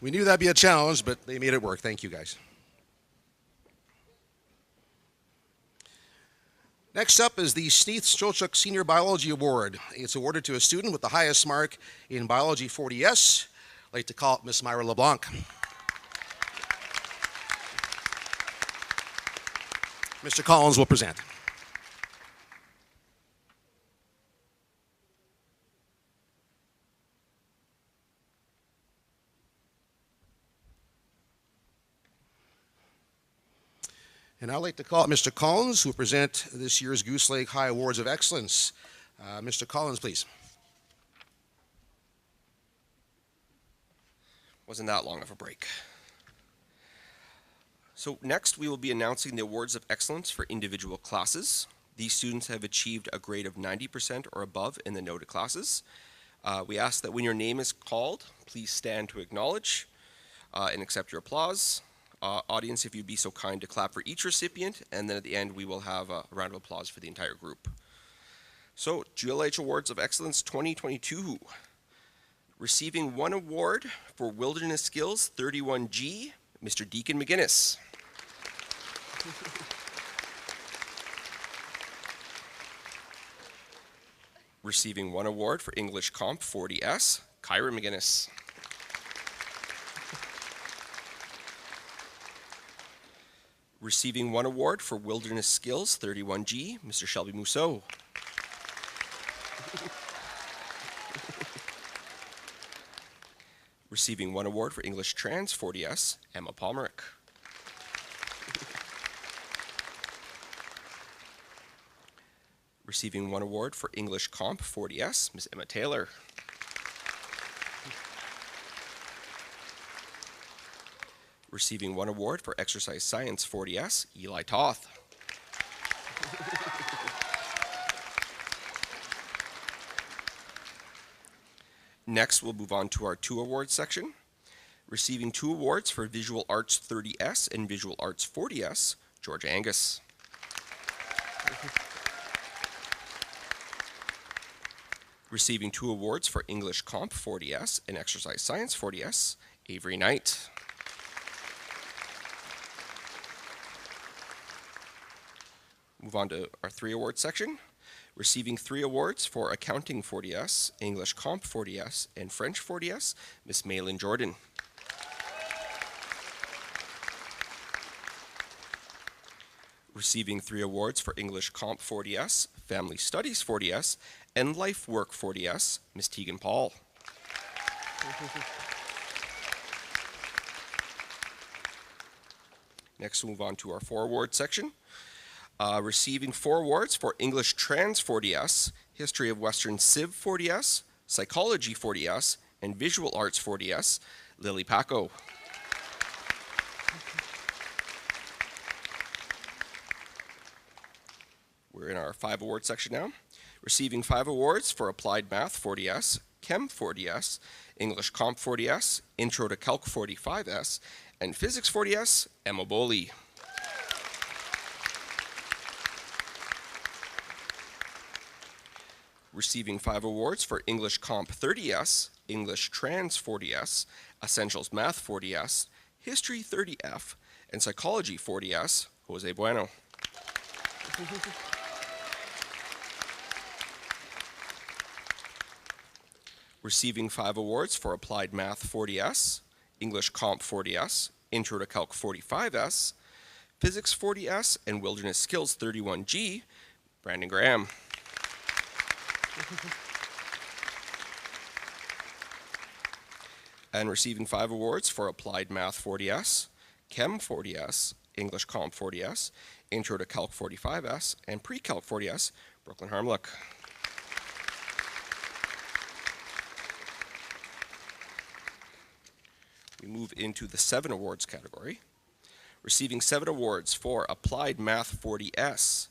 We knew that'd be a challenge, but they made it work. Thank you, guys. Next up is the Sneath Shulchuk Senior Biology Award. It's awarded to a student with the highest mark in Biology 40S. I'd like to call it Miss Myra LeBlanc. Mr. Collins will present. And I'd like to call it Mr. Collins, who will present this year's Goose Lake High Awards of Excellence. Mr. Collins, please. Wasn't that long of a break. So next we will be announcing the Awards of Excellence for individual classes. These students have achieved a grade of 90% or above in the noted classes. We ask that when your name is called, please stand to acknowledge and accept your applause. Audience, if you'd be so kind to clap for each recipient, and then at the end we will have a round of applause for the entire group. So, GLH Awards of Excellence 2022. Receiving one award for Wilderness Skills 31G, Mr. Deacon McGinnis. Receiving one award for English Comp 40S, Kyra McGinnis. Receiving one award for Wilderness Skills 31G, Mr. Shelby Mousseau. Receiving one award for English Trans 40S, Emma Palmerick. Receiving one award for English Comp 40S, Ms. Emma Taylor. Receiving one award for Exercise Science 40S, Eli Toth. Next, we'll move on to our 2 awards section. Receiving 2 awards for Visual Arts 30S and Visual Arts 40S, George Angus. Receiving 2 awards for English Comp 40S and Exercise Science 40S, Avery Knight. Move on to our 3 awards section. Receiving 3 awards for Accounting 40S, English Comp 40S, and French 40S, Miss Maylin Jordan. Receiving 3 awards for English Comp 40S, Family Studies 40S, and Life Work 40S, Miss Tegan Paul. Next, we'll move on to our 4 awards section. Receiving 4 awards for English Trans 40S, History of Western Civ 40S, Psychology 40S, and Visual Arts 40S, Lily Paco. We're in our 5 award section now. Receiving 5 awards for Applied Math 40S, Chem 40S, English Comp 40S, Intro to Calc 45S, and Physics 40S, Emma Boley. Receiving 5 awards for English Comp 30S, English Trans 40S, Essentials Math 40S, History 30F, and Psychology 40S, Jose Bueno. Receiving 5 awards for Applied Math 40S, English Comp 40S, Intro to Calc 45S, Physics 40S, and Wilderness Skills 31G, Brandon Graham. And receiving 5 awards for Applied Math 40S, Chem 40S, English Comp 40S, Intro to Calc 45S, and Pre-Calc 40S, Brooklyn Harmluck. We move into the 7 awards category. Receiving 7 awards for Applied Math 40S,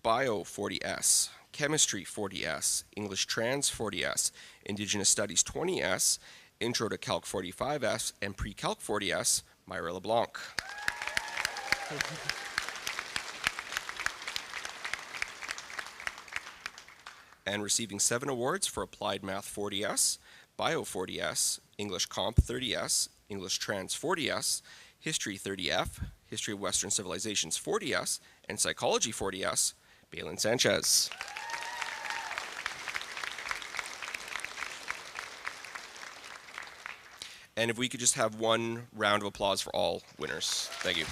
Bio 40S, Chemistry 40S, English Trans 40S, Indigenous Studies 20S, Intro to Calc 45S, and Pre-Calc 40S, Myra LeBlanc. And receiving 7 awards for Applied Math 40S, Bio 40S, English Comp 30S, English Trans 40S, History 30F, History of Western Civilizations 40S, and Psychology 40S, Balin Sanchez. And if we could just have one round of applause for all winners. Thank you.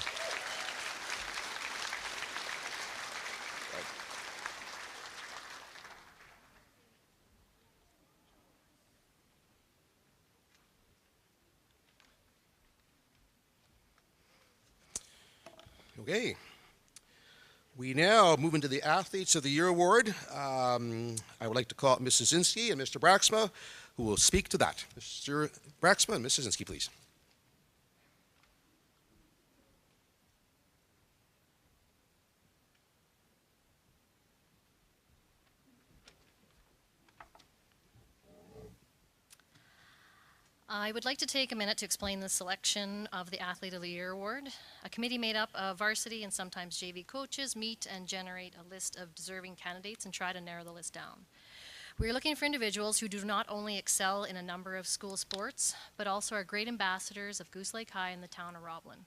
Okay. We now move into the Athletes of the Year Award. I would like to call up Mrs. Zinski and Mr. Braxma, who will speak to that. Mr. Braxma and Mrs. Zinski, please. I would like to take a minute to explain the selection of the Athlete of the Year Award. A committee made up of varsity and sometimes JV coaches meet and generate a list of deserving candidates and try to narrow the list down. We are looking for individuals who do not only excel in a number of school sports, but also are great ambassadors of Goose Lake High and the town of Roblin.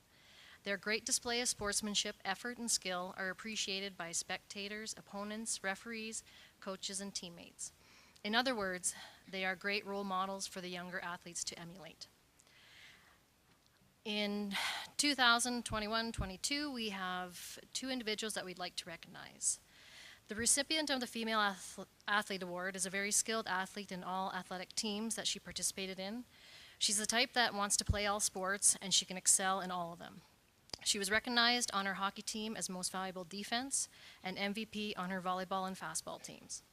Their great display of sportsmanship, effort, and skill are appreciated by spectators, opponents, referees, coaches, and teammates. In other words, they are great role models for the younger athletes to emulate. In 2021-22, we have two individuals that we'd like to recognize. The recipient of the Female Athlete Award is a very skilled athlete in all athletic teams that she participated in. She's the type that wants to play all sports, and she can excel in all of them. She was recognized on her hockey team as most valuable defense and MVP on her volleyball and fastball teams.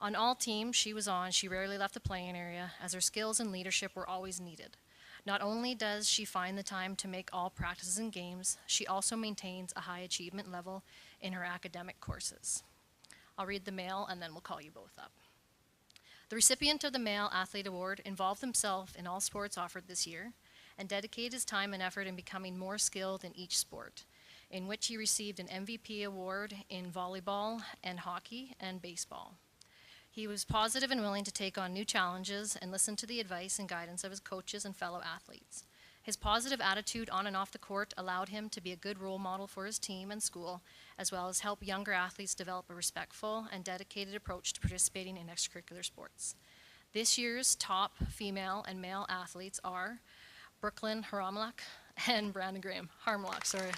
On all teams she was on, she rarely left the playing area, as her skills and leadership were always needed. Not only does she find the time to make all practices and games, she also maintains a high achievement level in her academic courses. I'll read the male and then we'll call you both up. The recipient of the Male Athlete Award involved himself in all sports offered this year and dedicated his time and effort in becoming more skilled in each sport, in which he received an MVP award in volleyball and hockey and baseball. He was positive and willing to take on new challenges and listen to the advice and guidance of his coaches and fellow athletes. His positive attitude on and off the court allowed him to be a good role model for his team and school, as well as help younger athletes develop a respectful and dedicated approach to participating in extracurricular sports. This year's top female and male athletes are Brooklyn Harmlock and Brandon Graham. Harmlock, sorry.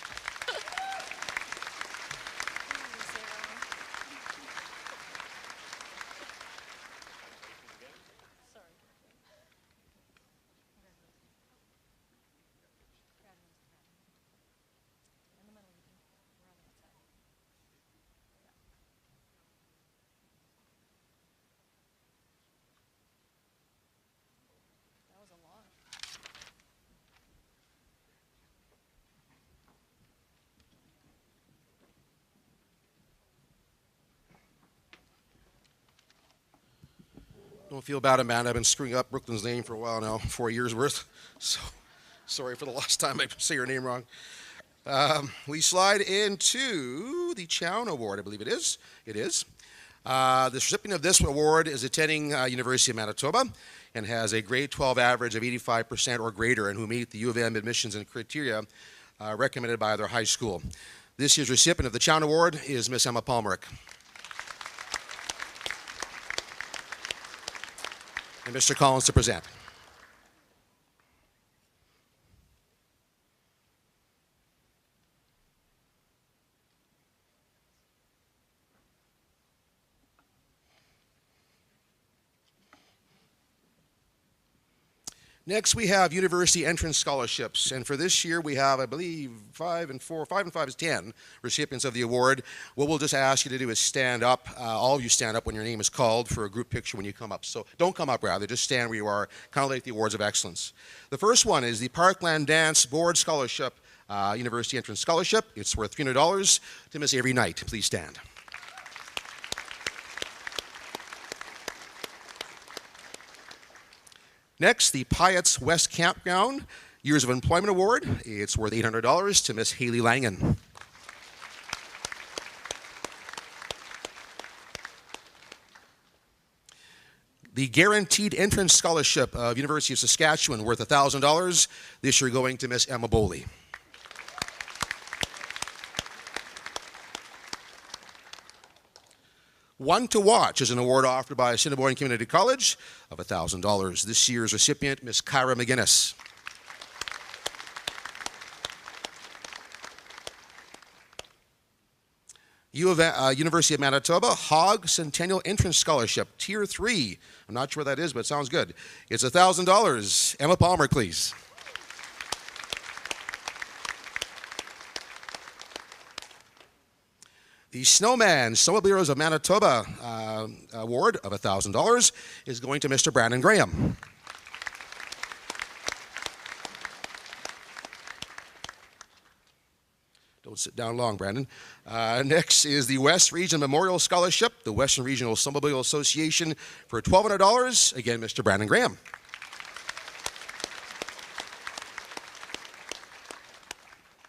Don't feel bad, Amanda. I've been screwing up Brooklyn's name for a while now, 4 years worth. So sorry for the last time I say your name wrong. We slide into the Chown Award, I believe it is. It is. The recipient of this award is attending University of Manitoba and has a grade 12 average of 85% or greater and who meet the U of M admissions and criteria recommended by their high school. This year's recipient of the Chown Award is Miss Emma Palmerick. And Mr. Collins to present. Next, we have university entrance scholarships, and for this year we have, I believe, 5 and 5 is 10 recipients of the award. What we'll just ask you to do is stand up. All of you stand up when your name is called for a group picture when you come up. So don't come up, rather, just stand where you are, kind of like the Awards of Excellence. The first one is the Parkland Dance Board Scholarship, University Entrance Scholarship. It's worth $300 to Miss Avery Knight. Please stand. Next, the Piat's West Campground Years of Employment Award. It's worth $800 to Miss Haley Langen. The Guaranteed Entrance Scholarship of University of Saskatchewan, worth $1,000, this year going to Miss Emma Boley. One to Watch is an award offered by Assiniboine Community College of $1,000. This year's recipient, Miss Kyra McGinnis. University of Manitoba Hogg Centennial Entrance Scholarship, Tier 3. I'm not sure what that is, but it sounds good. It's $1,000. Emma Palmer, please. The Snowmobiles of Manitoba award of $1,000 is going to Mr. Brandon Graham. Don't sit down long, Brandon. Next is the West Region Memorial Scholarship, the Western Regional Snowmobile Association for $1,200. Again, Mr. Brandon Graham.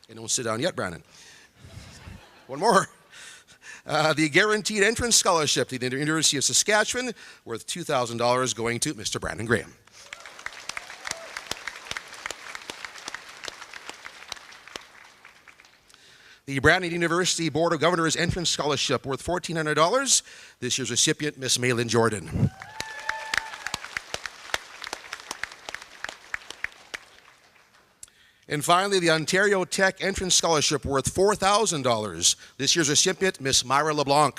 And don't sit down yet, Brandon. One more. The Guaranteed Entrance Scholarship to the University of Saskatchewan, worth $2,000, going to Mr. Brandon Graham. The Brandon University Board of Governors Entrance Scholarship, worth $1,400. This year's recipient, Miss Malin Jordan. And finally, the Ontario Tech Entrance Scholarship, worth $4,000. This year's recipient, Miss Myra LeBlanc.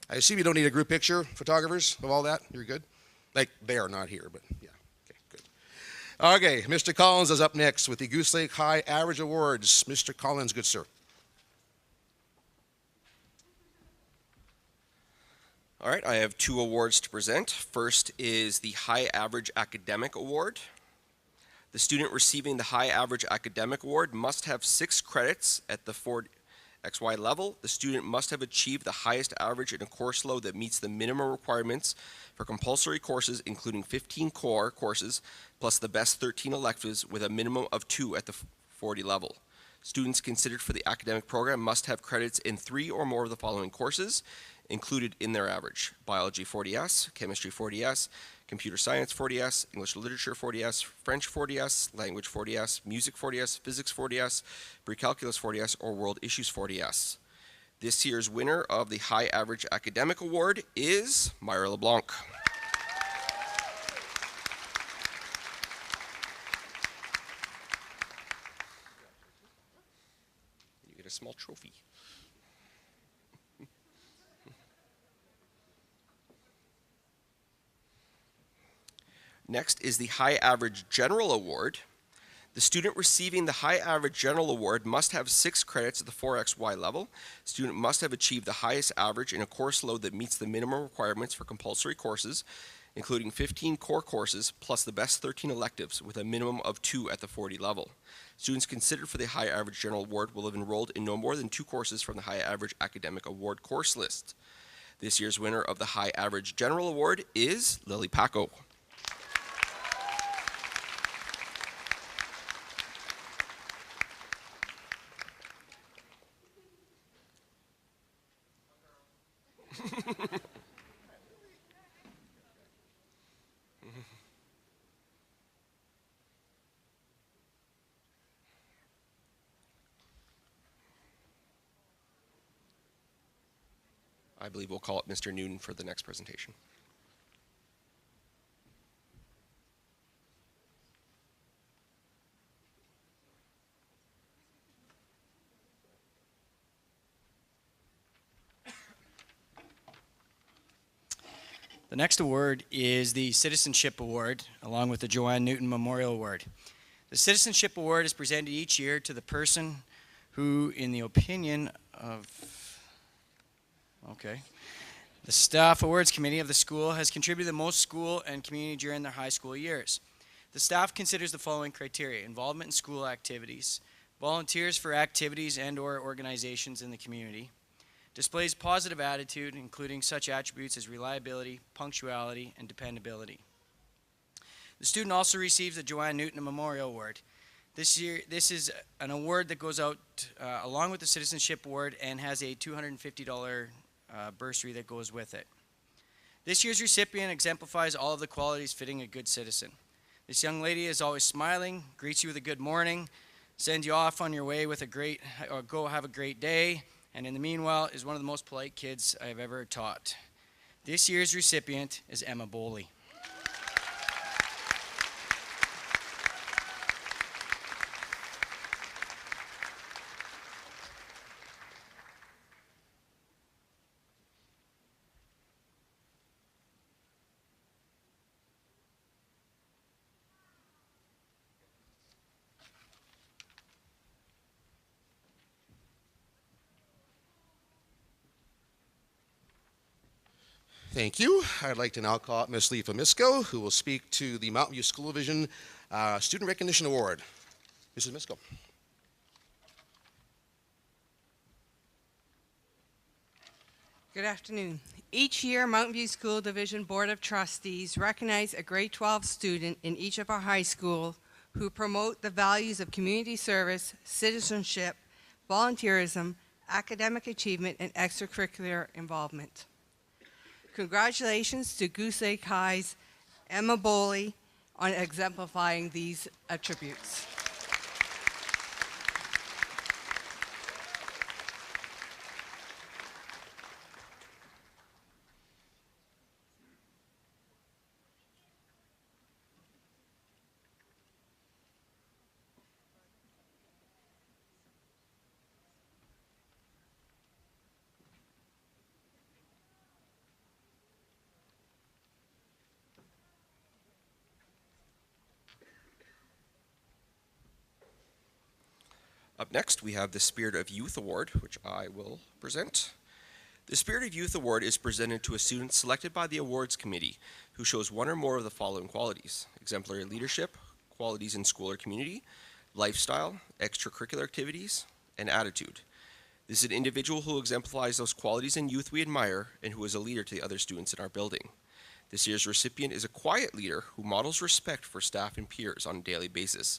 I assume you don't need a group picture, photographers, of all that? You're good? Like, they are not here, but yeah, okay, good. Okay, Mr. Collins is up next with the Goose Lake High Average Awards. Mr. Collins, good sir. All right, I have 2 awards to present. First is the High Average Academic Award. The student receiving the High Average Academic Award must have 6 credits at the 4XY level. The student must have achieved the highest average in a course load that meets the minimum requirements for compulsory courses, including 15 core courses, plus the best 13 electives with a minimum of 2 at the 40 level. Students considered for the academic program must have credits in 3 or more of the following courses included in their average: Biology 40S, Chemistry 40S, Computer Science 40S, English Literature 40S, French 40S, Language 40S, Music 40S, Physics 40S, Pre-Calculus 40S, or World Issues 40S. This year's winner of the High Average Academic Award is Myra LeBlanc. You get a small trophy. Next is the High Average General Award. The student receiving the High Average General Award must have 6 credits at the 4XY level. The student must have achieved the highest average in a course load that meets the minimum requirements for compulsory courses, including 15 core courses, plus the best 13 electives with a minimum of 2 at the 40 level. Students considered for the High Average General Award will have enrolled in no more than 2 courses from the High Average Academic Award course list. This year's winner of the High Average General Award is Lily Paco. I believe we'll call it Mr. Newton for the next presentation. The next award is the Citizenship Award, along with the Joanne Newton Memorial Award. The Citizenship Award is presented each year to the person who, in the opinion of the Staff Awards Committee of the school, has contributed the most school and community during their high school years. The staff considers the following criteria: involvement in school activities, volunteers for activities and/or organizations in the community, displays positive attitude, including such attributes as reliability, punctuality, and dependability. The student also receives the Joanne Newton Memorial Award. This year, this is an award that goes out along with the Citizenship Award and has a $250 bursary that goes with it. This year's recipient exemplifies all of the qualities fitting a good citizen. This young lady is always smiling, greets you with a good morning, sends you off on your way with go have a great day, and in the meanwhile is one of the most polite kids I've ever taught. This year's recipient is Emma Boley. Thank you. I'd like to now call up Ms. Leafa Misko, who will speak to the Mountain View School Division Student Recognition Award. Mrs. Misko. Good afternoon. Each year, Mountain View School Division Board of Trustees recognize a grade 12 student in each of our high schools who promote the values of community service, citizenship, volunteerism, academic achievement, and extracurricular involvement. Congratulations to Goose Lake High's Emma Boley on exemplifying these attributes. Up next, we have the Spirit of Youth Award, which I will present. The Spirit of Youth Award is presented to a student selected by the awards committee who shows one or more of the following qualities: exemplary leadership, qualities in school or community, lifestyle, extracurricular activities, and attitude. This is an individual who exemplifies those qualities in youth we admire and who is a leader to the other students in our building. This year's recipient is a quiet leader who models respect for staff and peers on a daily basis,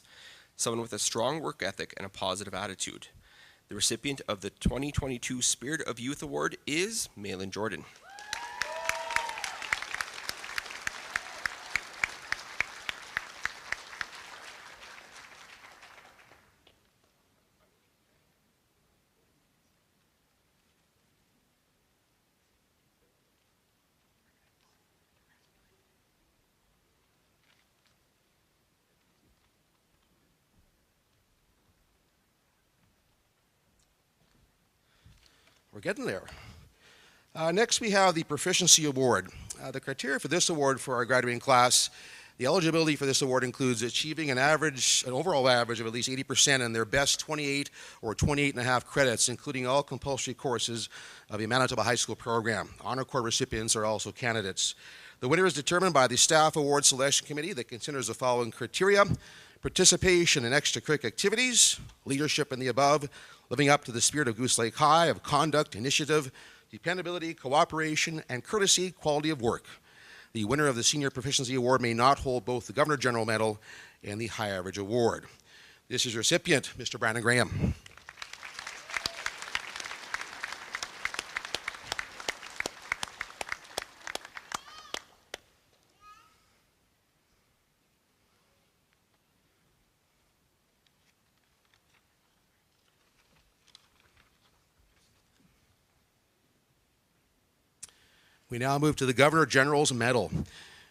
someone with a strong work ethic and a positive attitude. The recipient of the 2022 Spirit of Youth Award is Malin Jordan. We're getting there. Next, we have the Proficiency Award. The criteria for this award for our graduating class, the eligibility for this award includes achieving an overall average of at least 80% in their best 28 or 28 and a half credits, including all compulsory courses of the Manitoba High School program. Honor Corps recipients are also candidates. The winner is determined by the Staff Award Selection Committee that considers the following criteria: participation in extracurricular activities, leadership in the above, living up to the spirit of Goose Lake High of conduct, initiative, dependability, cooperation, and courtesy, quality of work. The winner of the Senior Proficiency Award may not hold both the Governor General Medal and the High Average Award. This is your recipient, Mr. Brandon Graham. We now move to the Governor General's Medal.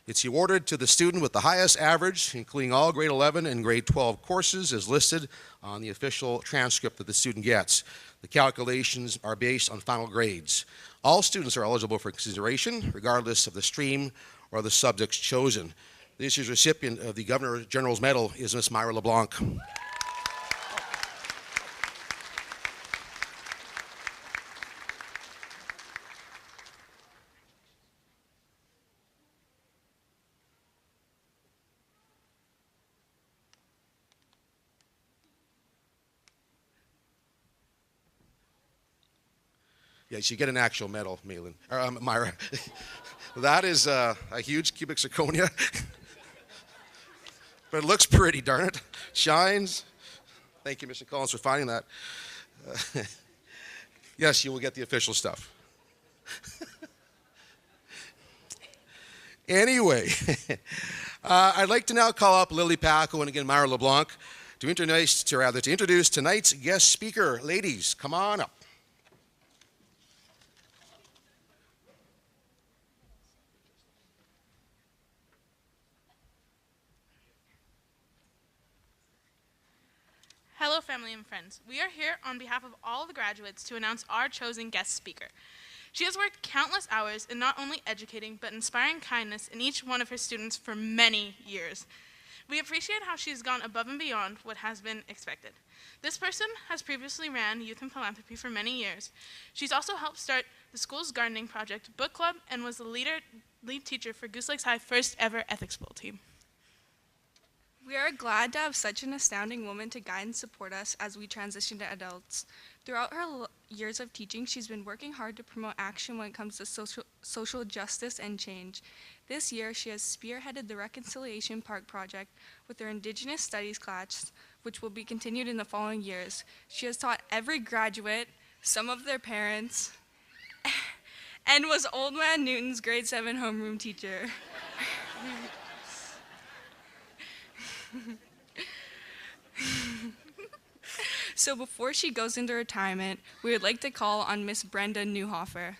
It's awarded to the student with the highest average, including all grade 11 and grade 12 courses, as listed on the official transcript that the student gets. The calculations are based on final grades. All students are eligible for consideration, regardless of the stream or the subjects chosen. This year's recipient of the Governor General's Medal is Ms. Myra LeBlanc. Yes, you get an actual medal, Malin, or Myra. That is a huge cubic zirconia. But it looks pretty, darn it. Shines. Thank you, Mr. Collins, for finding that. Yes, you will get the official stuff. Anyway, I'd like to now call up Lily Paco and again Myra LeBlanc to introduce tonight's guest speaker. Ladies, come on up. Hello, family and friends. We are here on behalf of all the graduates to announce our chosen guest speaker. She has worked countless hours in not only educating, but inspiring kindness in each one of her students for many years. We appreciate how she's gone above and beyond what has been expected. This person has previously ran youth and philanthropy for many years. She's also helped start the school's gardening project, book club, and was the lead teacher for Goose Lake's High first ever ethics bowl team. We are glad to have such an astounding woman to guide and support us as we transition to adults. Throughout her years of teaching, she's been working hard to promote action when it comes to social justice and change. This year, she has spearheaded the Reconciliation Park project with her Indigenous Studies class, which will be continued in the following years. She has taught every graduate, some of their parents, and was Old Man Newton's grade 7 homeroom teacher. So before she goes into retirement, we would like to call on Miss Brenda Newhofer.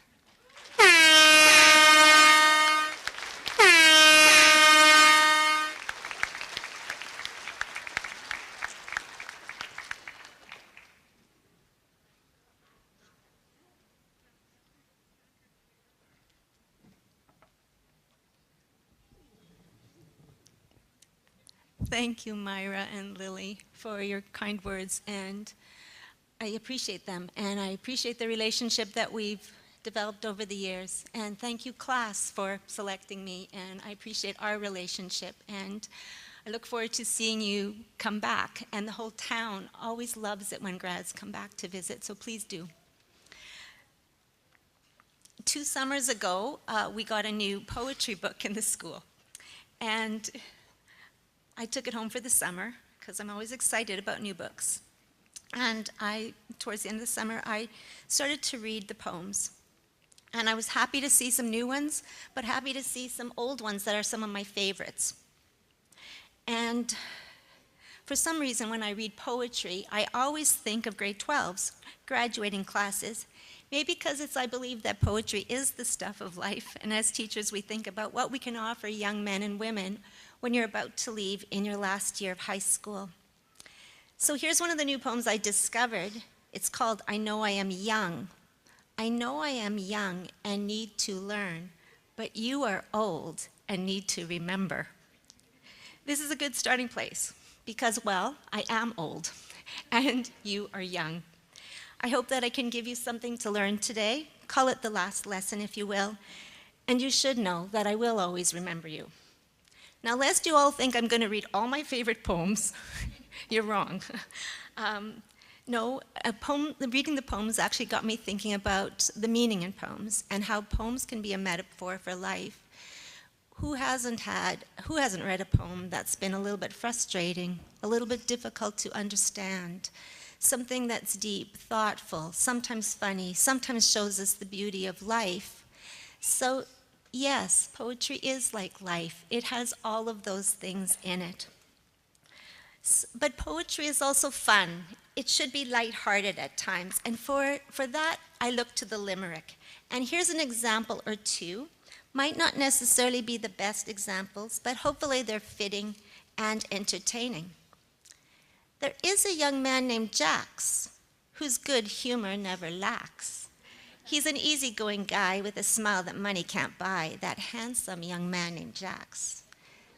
Thank you, Myra and Lily, for your kind words, and I appreciate them, and I appreciate the relationship that we've developed over the years, and thank you, class, for selecting me, and I appreciate our relationship, and I look forward to seeing you come back, and the whole town always loves it when grads come back to visit, so please do. 2 summers ago, we got a new poetry book in the school, and I took it home for the summer because I'm always excited about new books. And towards the end of the summer, I started to read the poems. And I was happy to see some new ones, but happy to see some old ones that are some of my favorites. And for some reason, when I read poetry, I always think of grade 12s, graduating classes, maybe because I believe that poetry is the stuff of life. And as teachers, we think about what we can offer young men and women when you're about to leave in your last year of high school. So here's one of the new poems I discovered. It's called I Know I Am Young. I know I am young and need to learn, but you are old and need to remember. This is a good starting place because, well, I am old and you are young. I hope that I can give you something to learn today. Call it the last lesson, if you will. And you should know that I will always remember you. Now, lest you all think I'm going to read all my favorite poems, you're wrong. No, reading the poems actually got me thinking about the meaning in poems and how poems can be a metaphor for life. Who hasn't read a poem that's been a little bit frustrating, a little bit difficult to understand, something that's deep, thoughtful, sometimes funny, sometimes shows us the beauty of life? So, yes, poetry is like life. It has all of those things in it. But poetry is also fun. It should be lighthearted at times. And for that, I look to the limerick. And here's an example or two. Might not necessarily be the best examples, but hopefully they're fitting and entertaining. There is a young man named Jax, whose good humor never lacks. He's an easygoing guy with a smile that money can't buy, that handsome young man named Jax.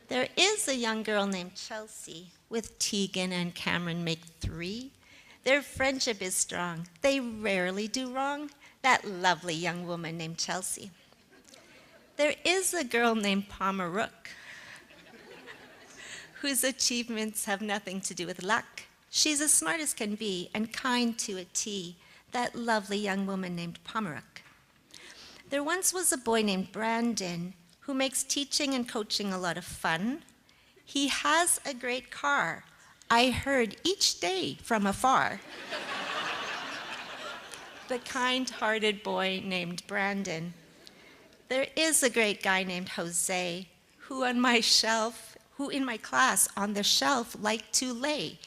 There is a young girl named Chelsea, with Tegan and Cameron make 3. Their friendship is strong. They rarely do wrong, that lovely young woman named Chelsea. There is a girl named Pomerook, whose achievements have nothing to do with luck. She's as smart as can be and kind to a T, that lovely young woman named Pomerook. There once was a boy named Brandon who makes teaching and coaching a lot of fun. He has a great car, I heard each day from afar. The kind-hearted boy named Brandon. There is a great guy named Jose, who in my class on the shelf liked to lay.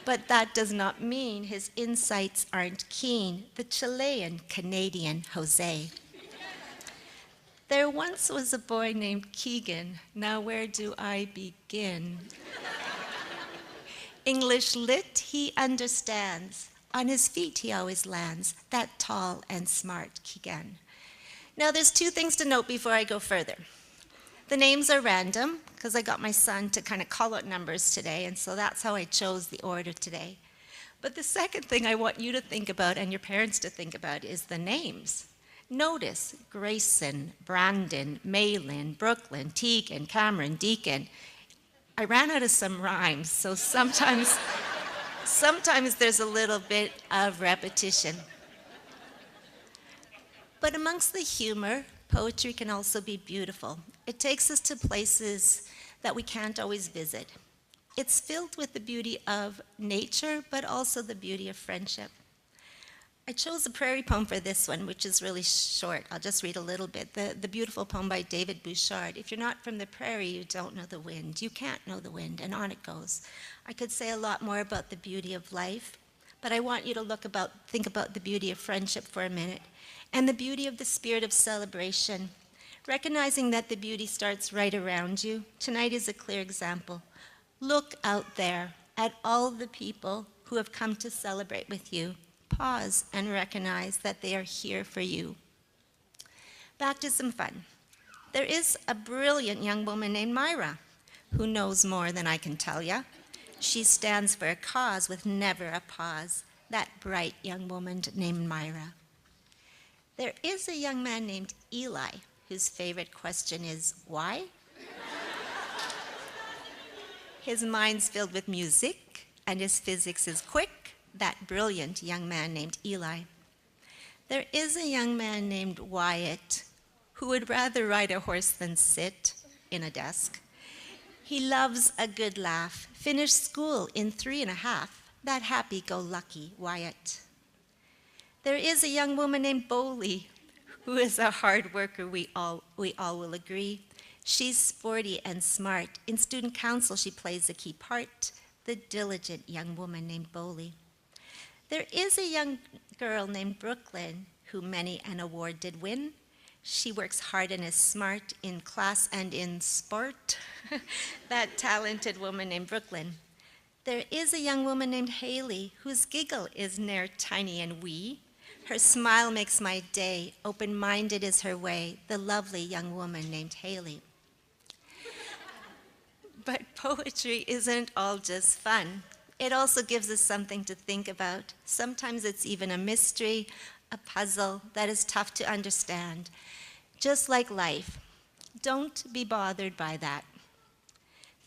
But that does not mean his insights aren't keen, the Chilean Canadian Jose. There once was a boy named Keegan. Now where do I begin? English lit, he understands. On his feet he always lands, that tall and smart Keegan. Now there's two things to note before I go further. The names are random, because I got my son to kind of call out numbers today, and so that's how I chose the order today. But the second thing I want you to think about, and your parents to think about, is the names. Notice Grayson, Brandon, Maylin, Brooklyn, Tegan, Cameron, Deacon. I ran out of some rhymes, so sometimes there's a little bit of repetition. But amongst the humor, poetry can also be beautiful. It takes us to places that we can't always visit. It's filled with the beauty of nature, but also the beauty of friendship. I chose a prairie poem for this one, which is really short. I'll just read a little bit. The beautiful poem by David Bouchard. If you're not from the prairie, you don't know the wind. You can't know the wind, and on it goes. I could say a lot more about the beauty of life, but I want you to think about the beauty of friendship for a minute, and the beauty of the spirit of celebration. Recognizing that the beauty starts right around you. Tonight is a clear example. Look out there at all the people who have come to celebrate with you. Pause and recognize that they are here for you. Back to some fun. There is a brilliant young woman named Myra who knows more than I can tell ya. She stands for a cause with never a pause. That bright young woman named Myra. There is a young man named Eli whose favorite question is, why? His mind's filled with music and his physics is quick. That brilliant young man named Eli. There is a young man named Wyatt who would rather ride a horse than sit in a desk. He loves a good laugh, finished school in 3.5, that happy-go-lucky Wyatt. There is a young woman named Bowley who is a hard worker, we all will agree. She's sporty and smart. In student council, she plays a key part, the diligent young woman named Bowley. There is a young girl named Brooklyn who many an award did win. She works hard and is smart in class and in sport. That talented woman named Brooklyn. There is a young woman named Haley whose giggle is ne'er tiny and wee. Her smile makes my day, open-minded is her way, the lovely young woman named Haley. But poetry isn't all just fun. It also gives us something to think about. Sometimes it's even a mystery, a puzzle that is tough to understand. Just like life, don't be bothered by that.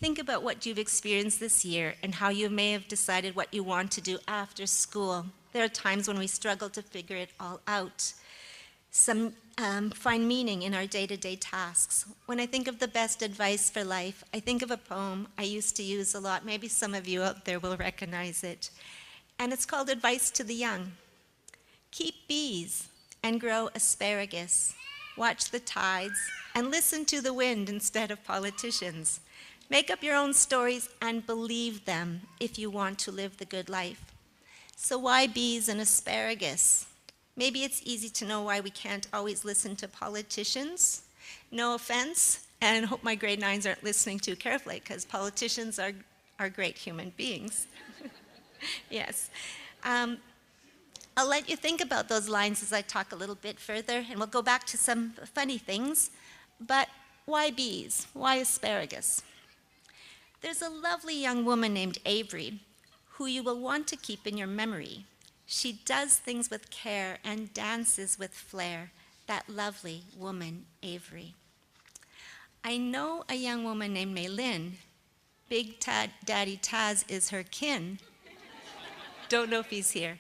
Think about what you've experienced this year and how you may have decided what you want to do after school. There are times when we struggle to figure it all out. Some find meaning in our day-to-day tasks. When I think of the best advice for life, I think of a poem I used to use a lot. Maybe some of you out there will recognize it. And it's called Advice to the Young. Keep bees and grow asparagus. Watch the tides and listen to the wind instead of politicians. Make up your own stories and believe them if you want to live the good life. So why bees and asparagus? Maybe it's easy to know why we can't always listen to politicians. No offense, and I hope my grade 9s aren't listening too carefully, because politicians are great human beings. Yes. I'll let you think about those lines as I talk a little bit further, and we'll go back to some funny things. But why bees? Why asparagus? There's a lovely young woman named Avery who you will want to keep in your memory. She does things with care and dances with flair, that lovely woman, Avery. I know a young woman named Maylin. Big Daddy Taz is her kin. Don't know if he's here.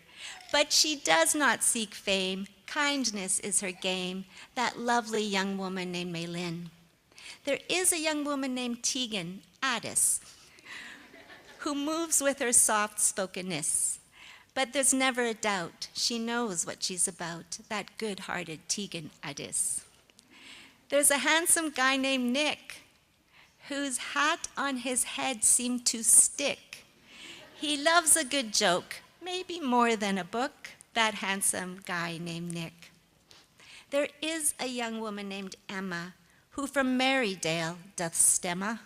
But she does not seek fame. Kindness is her game, that lovely young woman named Maylin. There is a young woman named Tegan Addis who moves with her soft-spokenness. But there's never a doubt she knows what she's about, that good-hearted Tegan Addis. There's a handsome guy named Nick, whose hat on his head seemed to stick. He loves a good joke, maybe more than a book, that handsome guy named Nick. There is a young woman named Emma, who from Marydale doth stemma.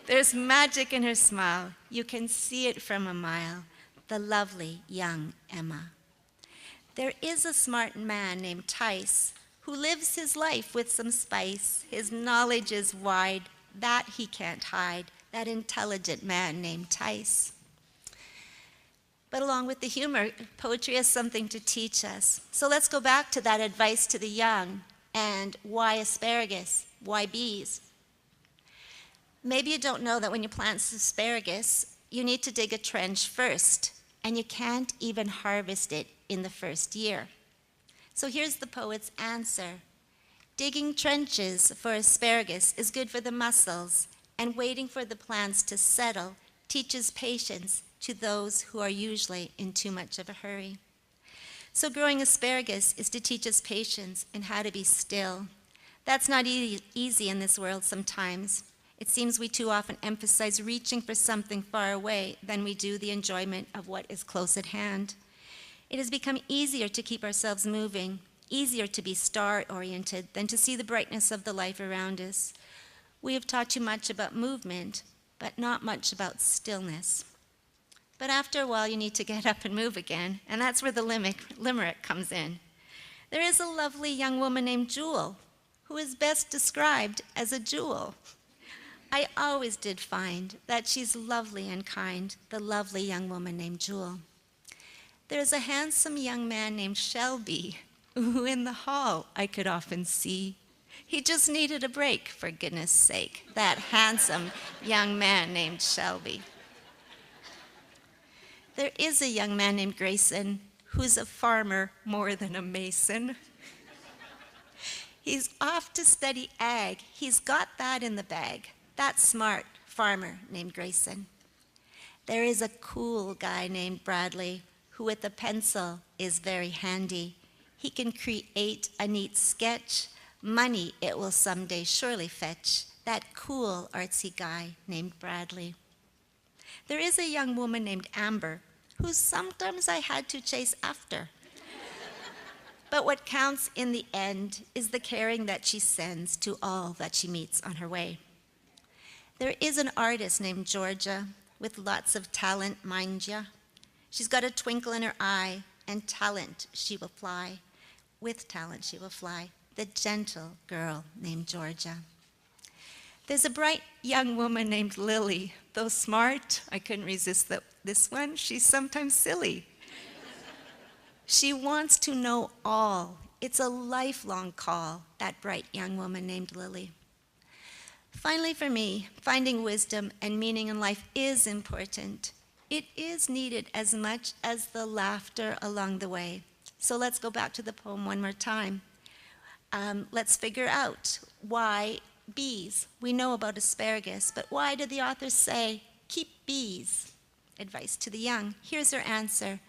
There's magic in her smile, you can see it from a mile, the lovely young Emma. There is a smart man named Tice, who lives his life with some spice. His knowledge is wide, that he can't hide, that intelligent man named Tice. But along with the humor, poetry has something to teach us. So let's go back to that advice to the young. And why asparagus? Why bees? Maybe you don't know that when you plant asparagus, you need to dig a trench first, and you can't even harvest it in the first year. So here's the poet's answer. Digging trenches for asparagus is good for the muscles, and waiting for the plants to settle teaches patience to those who are usually in too much of a hurry. So growing asparagus is to teach us patience and how to be still. That's not easy in this world sometimes. It seems we too often emphasize reaching for something far away than we do the enjoyment of what is close at hand. It has become easier to keep ourselves moving, easier to be star-oriented than to see the brightness of the life around us. We have taught too much about movement, but not much about stillness. But after a while, you need to get up and move again, and that's where the limerick comes in. There is a lovely young woman named Jewel, who is best described as a jewel. I always did find that she's lovely and kind, the lovely young woman named Jewel. There's a handsome young man named Shelby, who in the hall I could often see. He just needed a break, for goodness sake, that handsome young man named Shelby. There is a young man named Grayson, who's a farmer more than a mason. He's off to study ag. He's got that in the bag. That smart farmer named Grayson. There is a cool guy named Bradley, who with a pencil is very handy. He can create a neat sketch. Money it will someday surely fetch. That cool artsy guy named Bradley. There is a young woman named Amber, who sometimes I had to chase after. But what counts in the end is the caring that she sends to all that she meets on her way. There is an artist named Georgia with lots of talent, mind ya. She's got a twinkle in her eye, and talent she will fly. With talent she will fly. The gentle girl named Georgia. There's a bright young woman named Lily. Though smart, I couldn't resist this one. She's sometimes silly. She wants to know all. It's a lifelong call, that bright young woman named Lily. Finally, for me, finding wisdom and meaning in life is important. It is needed as much as the laughter along the way. So let's go back to the poem one more time. Let's figure out why bees. We know about asparagus, but why did the author say, keep bees? Advice to the young. Here's her answer.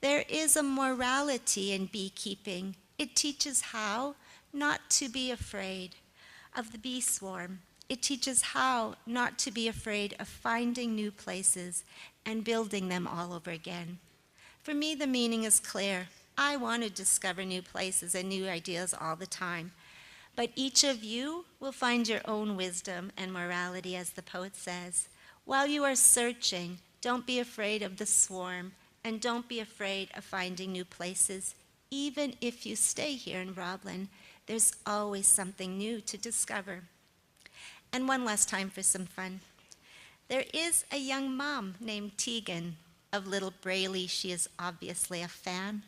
There is a morality in beekeeping. It teaches how not to be afraid of the bee swarm. It teaches how not to be afraid of finding new places and building them all over again. For me, the meaning is clear. I want to discover new places and new ideas all the time. But each of you will find your own wisdom and morality, as the poet says. While you are searching, don't be afraid of the swarm, and don't be afraid of finding new places. Even if you stay here in Roblin, there's always something new to discover. And one last time for some fun. There is a young mom named Tegan. Of little Brayley, she is obviously a fan.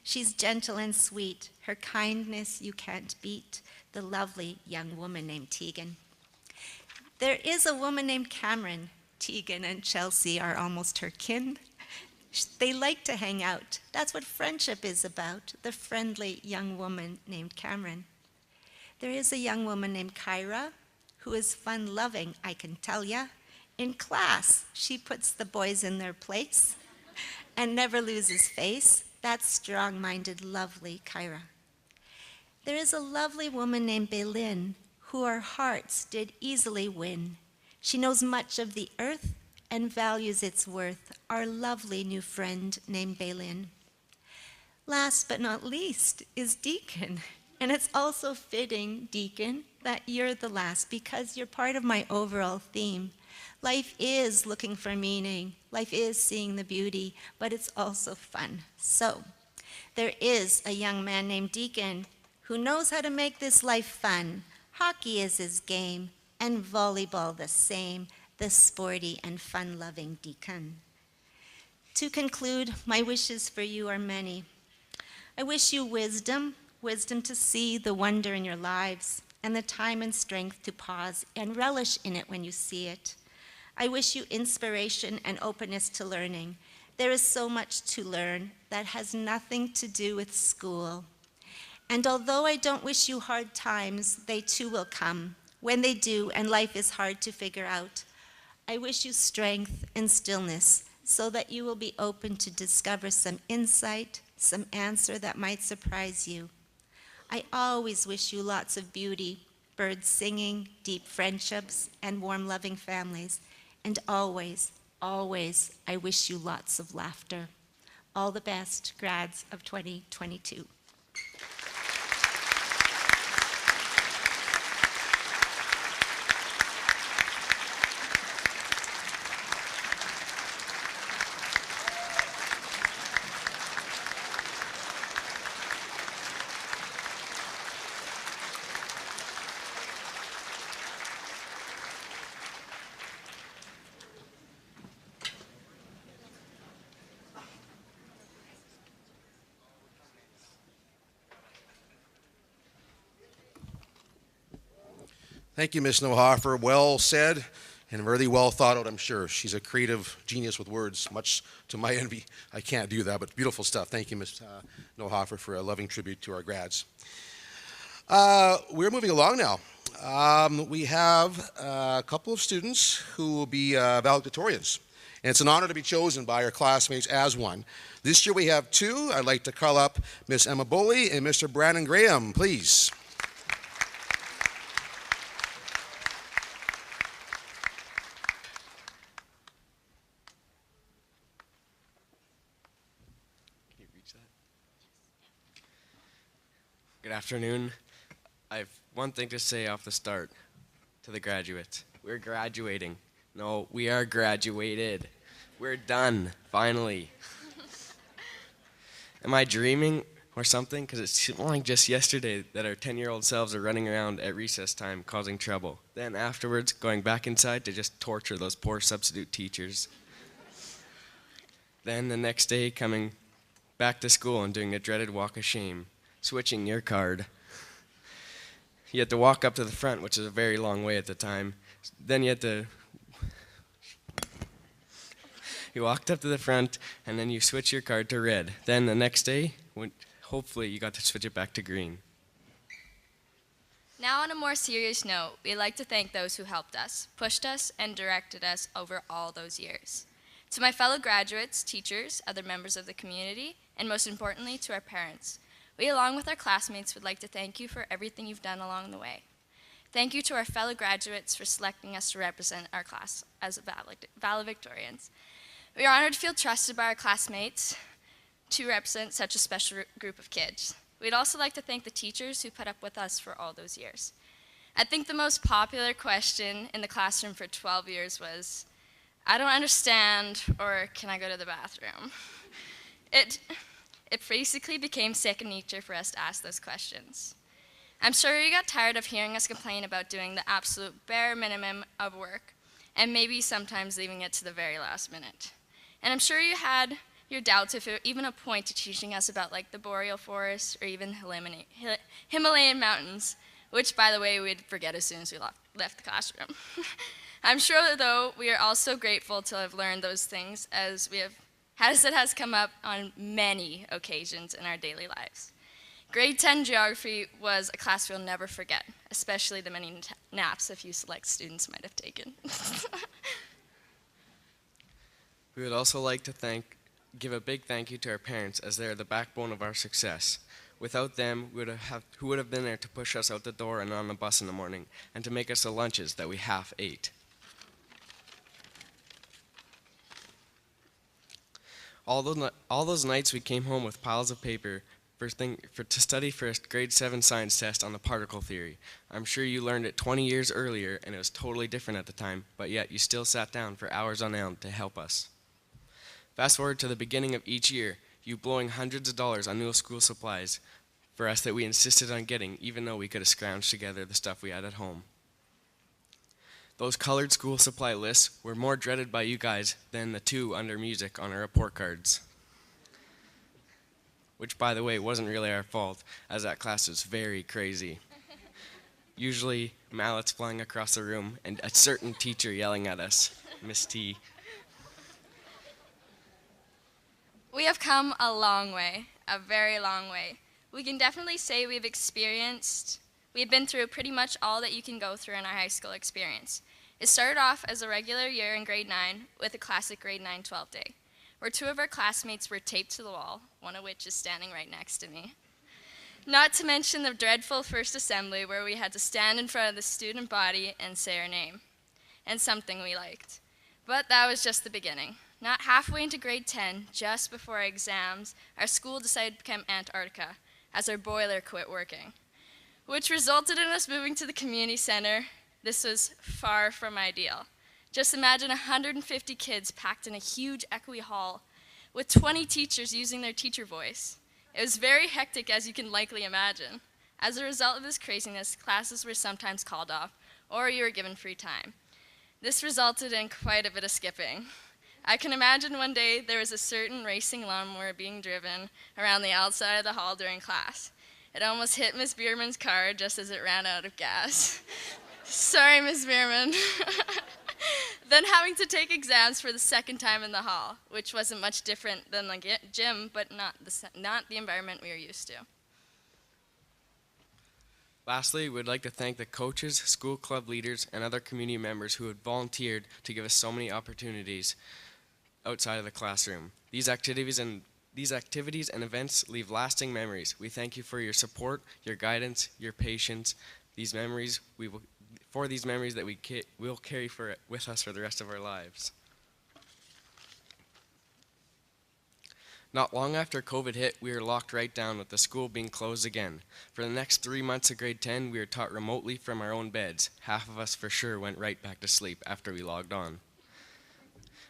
She's gentle and sweet. Her kindness you can't beat. The lovely young woman named Tegan. There is a woman named Cameron. Tegan and Chelsea are almost her kin. They like to hang out. That's what friendship is about, the friendly young woman named Cameron. There is a young woman named Kyra, who is fun-loving, I can tell ya. In class, she puts the boys in their place and never loses face. That's strong-minded, lovely Kyra. There is a lovely woman named Beilin who our hearts did easily win. She knows much of the earth and values its worth, our lovely new friend named Beilin. Last but not least is Deacon. And it's also fitting, Deacon, that you're the last because you're part of my overall theme. Life is looking for meaning. Life is seeing the beauty, but it's also fun. So there is a young man named Deacon who knows how to make this life fun. Hockey is his game, and volleyball the same, the sporty and fun-loving Deacon. To conclude, my wishes for you are many. I wish you wisdom to see the wonder in your lives, and the time and strength to pause and relish in it when you see it. I wish you inspiration and openness to learning. There is so much to learn that has nothing to do with school. And although I don't wish you hard times, they too will come. When they do, and life is hard to figure out, I wish you strength and stillness so that you will be open to discover some insight, some answer that might surprise you. I always wish you lots of beauty, birds singing, deep friendships, and warm, loving families. And always, always, I wish you lots of laughter. All the best, grads of 2022. Thank you, Ms. Nohofer. Well said and really well thought out, I'm sure. She's a creative genius with words, much to my envy. I can't do that, but beautiful stuff. Thank you, Ms. Nohofer, for a loving tribute to our grads. We're moving along now. We have a couple of students who will be valedictorians. And it's an honor to be chosen by our classmates as one. This year we have two. I'd like to call up Ms. Emma Boley and Mr. Brandon Graham, please. Good afternoon. I have one thing to say off the start to the graduates. We're graduating. No, we are graduated. We're done, finally. Am I dreaming or something? Because it seemed like just yesterday that our 10-year-old selves are running around at recess time causing trouble. Then afterwards, going back inside to just torture those poor substitute teachers. Then the next day, coming back to school and doing the dreaded walk of shame. Switching your card. You had to walk up to the front, which is a very long way at the time. Then you walked up to the front, and then you switch your card to red. Then the next day, hopefully you got to switch it back to green. Now on a more serious note, we'd like to thank those who helped us, pushed us, and directed us over all those years. To my fellow graduates, teachers, other members of the community, and most importantly, to our parents. We, along with our classmates, would like to thank you for everything you've done along the way. Thank you to our fellow graduates for selecting us to represent our class as valedictorians. We are honored to feel trusted by our classmates to represent such a special group of kids. We'd also like to thank the teachers who put up with us for all those years. I think the most popular question in the classroom for 12 years was, "I don't understand," or "Can I go to the bathroom?" It basically became second nature for us to ask those questions. I'm sure you got tired of hearing us complain about doing the absolute bare minimum of work, and maybe sometimes leaving it to the very last minute. And I'm sure you had your doubts if it even a point to teaching us about like the boreal forest or even Himalayan mountains, which by the way we'd forget as soon as we left the classroom. I'm sure though we are also grateful to have learned those things as it has come up on many occasions in our daily lives. Grade 10 geography was a class we'll never forget, especially the many naps a few select students might have taken. We would also like to give a big thank you to our parents, as they are the backbone of our success. Without them, who would have been there to push us out the door and on the bus in the morning, and to make us the lunches that we half ate? All those nights we came home with piles of paper to study for a grade 7 science test on the particle theory. I'm sure you learned it 20 years earlier and it was totally different at the time, but yet you still sat down for hours on end to help us. Fast forward to the beginning of each year, you blowing hundreds of dollars on new school supplies for us that we insisted on getting, even though we could have scrounged together the stuff we had at home. Those colored school supply lists were more dreaded by you guys than the 2 under music on our report cards. Which, by the way, wasn't really our fault, as that class was very crazy. Usually, mallets flying across the room and a certain teacher yelling at us, Miss T. We have come a long way, a very long way. We can definitely say we've been through pretty much all that you can go through in our high school experience. It started off as a regular year in grade 9 with a classic grade 9-12 day, where 2 of our classmates were taped to the wall, one of which is standing right next to me. Not to mention the dreadful first assembly where we had to stand in front of the student body and say our name, and something we liked. But that was just the beginning. Not halfway into grade 10, just before our exams, our school decided to become Antarctica, as our boiler quit working, which resulted in us moving to the community center. This was far from ideal. Just imagine 150 kids packed in a huge echoey hall with 20 teachers using their teacher voice. It was very hectic, as you can likely imagine. As a result of this craziness, classes were sometimes called off, or you were given free time. This resulted in quite a bit of skipping. I can imagine one day there was a certain racing lawnmower being driven around the outside of the hall during class. It almost hit Miss Bierman's car just as it ran out of gas. Sorry, Miss Bierman. Then having to take exams for the second time in the hall, which wasn't much different than the gym, but not the environment we were used to. Lastly, we'd like to thank the coaches, school club leaders, and other community members who had volunteered to give us so many opportunities outside of the classroom. These activities and events leave lasting memories. We thank you for your support, your guidance, your patience. These memories that we'll carry with us for the rest of our lives. Not long after COVID hit, we were locked right down with the school being closed again. For the next 3 months of grade 10, we were taught remotely from our own beds. Half of us for sure went right back to sleep after we logged on.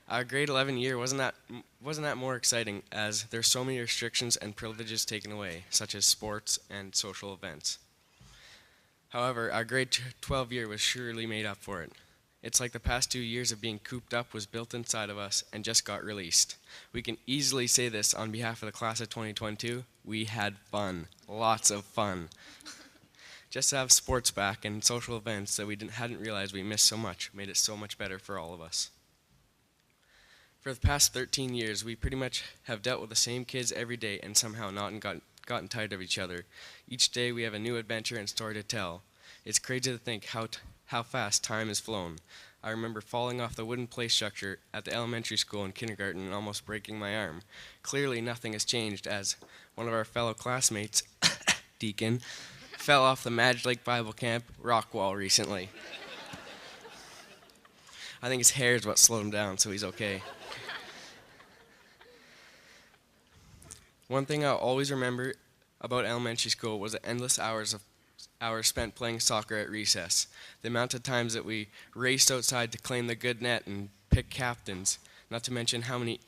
Our grade 11 year wasn't that more exciting, as there's so many restrictions and privileges taken away, such as sports and social events. However, our grade 12 year was surely made up for it. It's like the past 2 years of being cooped up was built inside of us and just got released. We can easily say this on behalf of the class of 2022, we had fun, lots of fun. Just to have sports back and social events that we hadn't realized we missed so much made it so much better for all of us. For the past 13 years, we pretty much have dealt with the same kids every day and somehow not gotten tired of each other. Each day we have a new adventure and story to tell. It's crazy to think how fast time has flown. I remember falling off the wooden play structure at the elementary school in kindergarten and almost breaking my arm. Clearly nothing has changed, as one of our fellow classmates, Deacon, fell off the Madge Lake Bible Camp rock wall recently. I think his hair is what slowed him down, so he's okay. One thing I'll always remember about elementary school was the endless hours spent playing soccer at recess. The amount of times that we raced outside to claim the good net and pick captains, not to mention how many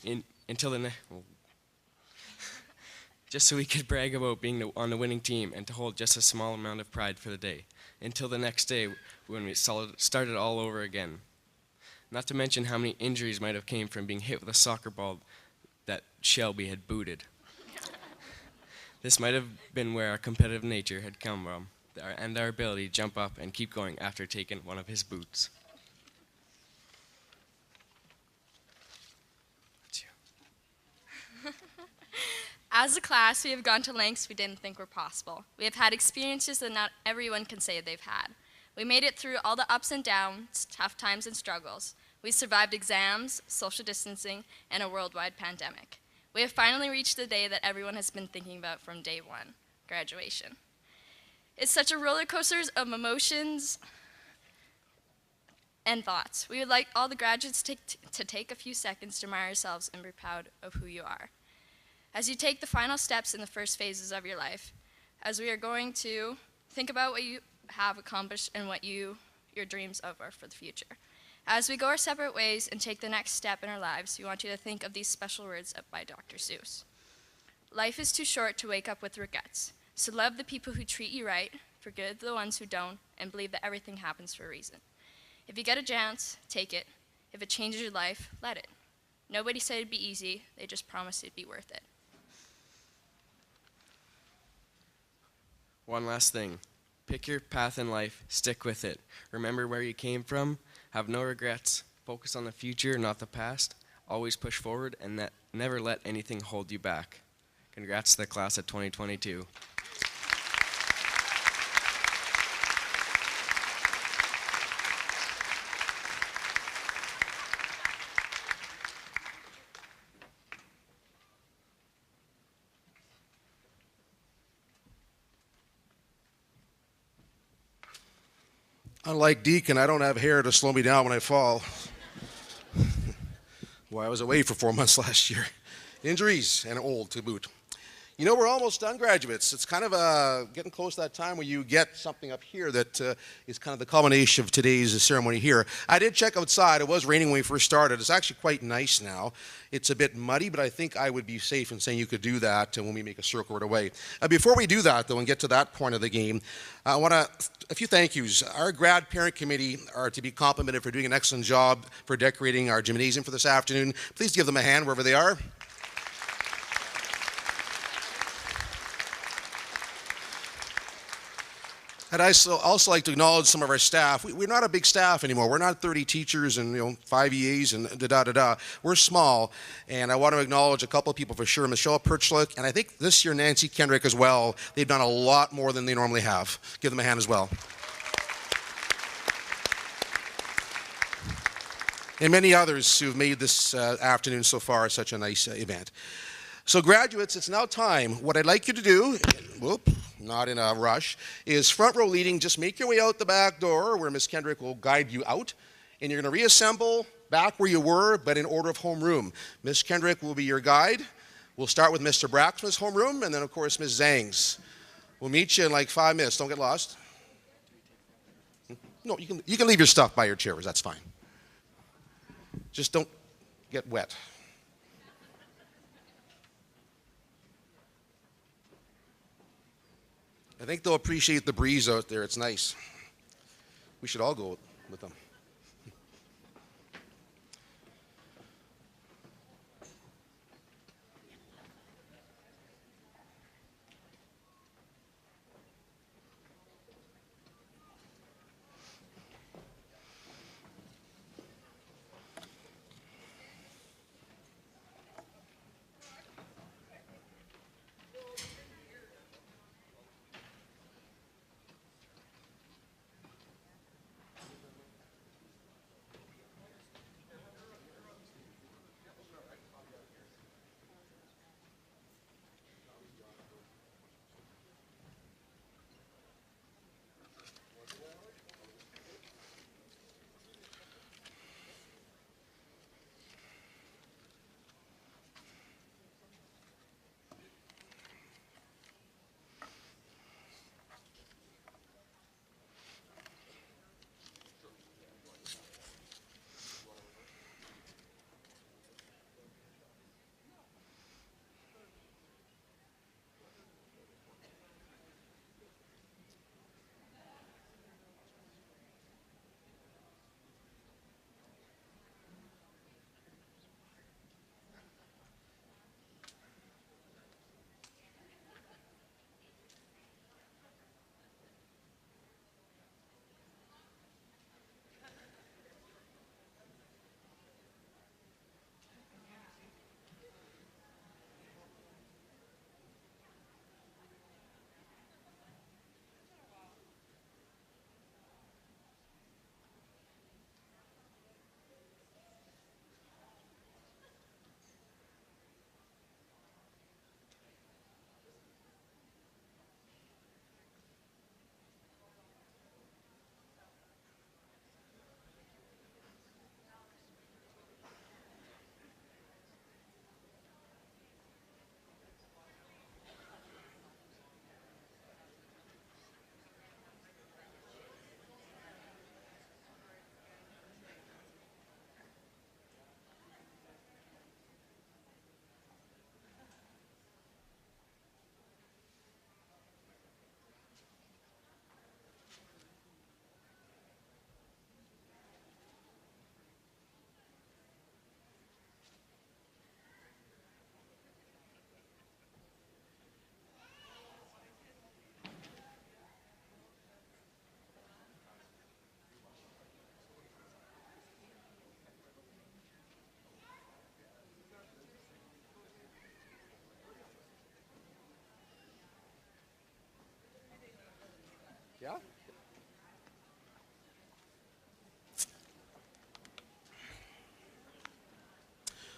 just so we could brag about being on the winning team and to hold just a small amount of pride for the day, until the next day when we started all over again. Not to mention how many injuries might have came from being hit with a soccer ball that Shelby had booted. This might have been where our competitive nature had come from, and our ability to jump up and keep going after taking one of his boots. As a class, we have gone to lengths we didn't think were possible. We have had experiences that not everyone can say they've had. We made it through all the ups and downs, tough times and struggles. We survived exams, social distancing, and a worldwide pandemic. We have finally reached the day that everyone has been thinking about from day one, graduation. It's such a roller coaster of emotions and thoughts. We would like all the graduates to take a few seconds to admire yourselves and be proud of who you are. As you take the final steps in the first phases of your life, as we are going to think about what you have accomplished and what your dreams are for the future. As we go our separate ways and take the next step in our lives, we want you to think of these special words by Dr. Seuss. Life is too short to wake up with regrets, so love the people who treat you right, forgive the ones who don't, and believe that everything happens for a reason. If you get a chance, take it. If it changes your life, let it. Nobody said it'd be easy, they just promised it'd be worth it. One last thing. Pick your path in life, stick with it. Remember where you came from, have no regrets, focus on the future, not the past. Always push forward and never let anything hold you back. Congrats to the class of 2022. Unlike Deacon, I don't have hair to slow me down when I fall. Well, I was away for 4 months last year. Injuries and old to boot. You know, we're almost done, graduates. It's kind of getting close to that time where you get something up here that is kind of the culmination of today's ceremony here. I did check outside. It was raining when we first started. It's actually quite nice now. It's a bit muddy, but I think I would be safe in saying you could do that when we make a circle right away. Before we do that, though, and get to that point of the game, I want a few thank yous. Our grad parent committee are to be complimented for doing an excellent job for decorating our gymnasium for this afternoon. Please give them a hand wherever they are. I'd also like to acknowledge some of our staff. We're not a big staff anymore. We're not 30 teachers and 5 EAs and da-da-da-da. We're small, and I want to acknowledge a couple of people for sure. Michelle Perchlick, and I think this year Nancy Kendrick as well. They've done a lot more than they normally have. Give them a hand as well. And many others who've made this afternoon so far such a nice event. So graduates, it's now time. What I'd like you to do, not in a rush, is front row leading. Just make your way out the back door where Miss Kendrick will guide you out. And you're going to reassemble back where you were, but in order of homeroom. Miss Kendrick will be your guide. We'll start with Mr. Braxton's homeroom, and then, of course, Ms. Zhang's. We'll meet you in like 5 minutes. Don't get lost. No, you can leave your stuff by your chairs. That's fine. Just don't get wet. I think they'll appreciate the breeze out there. It's nice. We should all go with them.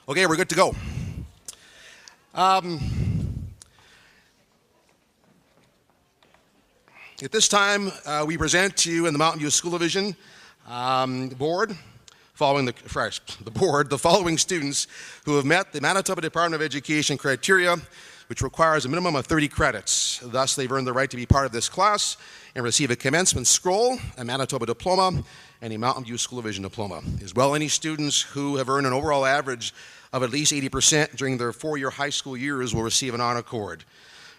Okay, we're good to go. At this time, we present to you in the Mountain View School Division board, the following students who have met the Manitoba Department of Education criteria, which requires a minimum of 30 credits. Thus, they've earned the right to be part of this class and receive a commencement scroll, a Manitoba diploma, and a Mountain View School Division diploma. As well, any students who have earned an overall average of at least 80% during their 4-year high school years will receive an honor cord.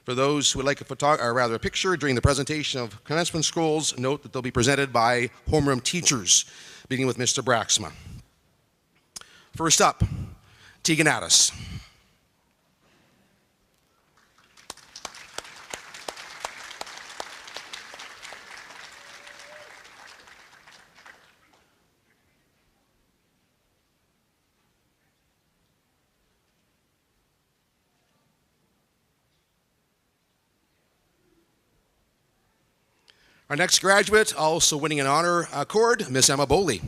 For those who would like a picture during the presentation of commencement scrolls, note that they'll be presented by homeroom teachers, beginning with Mr. Braxma. First up, Tegan Addis. Our next graduate, also winning an honor cord, Miss Emma Boley.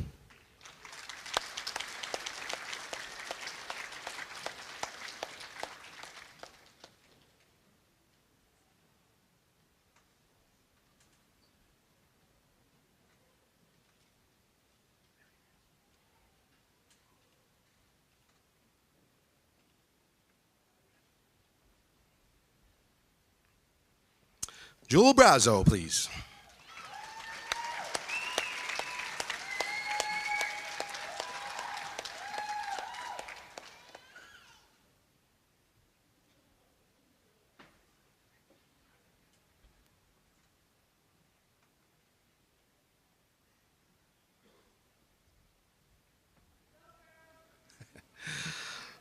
Jewel Brazo, please.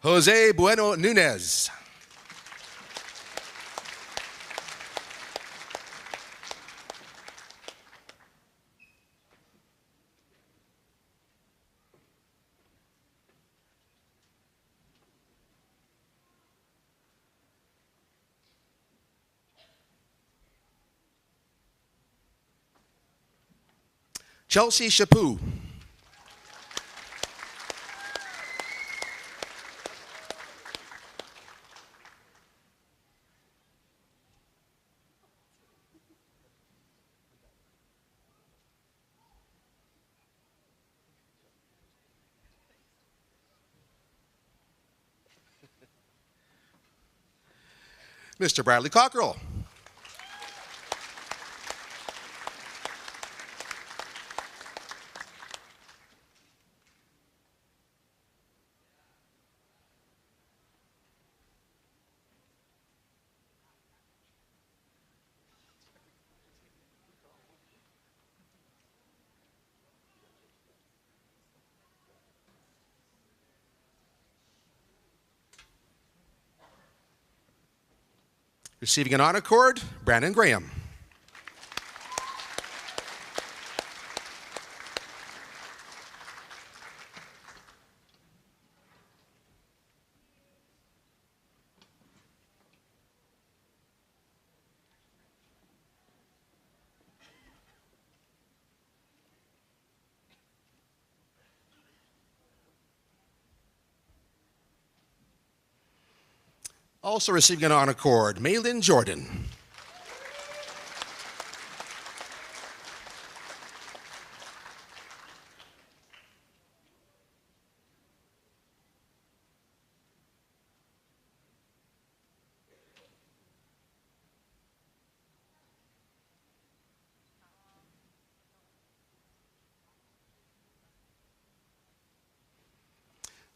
Jose Bueno Nunez. Chelsea Chaput. Mr. Bradley Cockrell. Receiving an honor cord, Brandon Graham. Also receiving an honor cord, Maylin Jordan.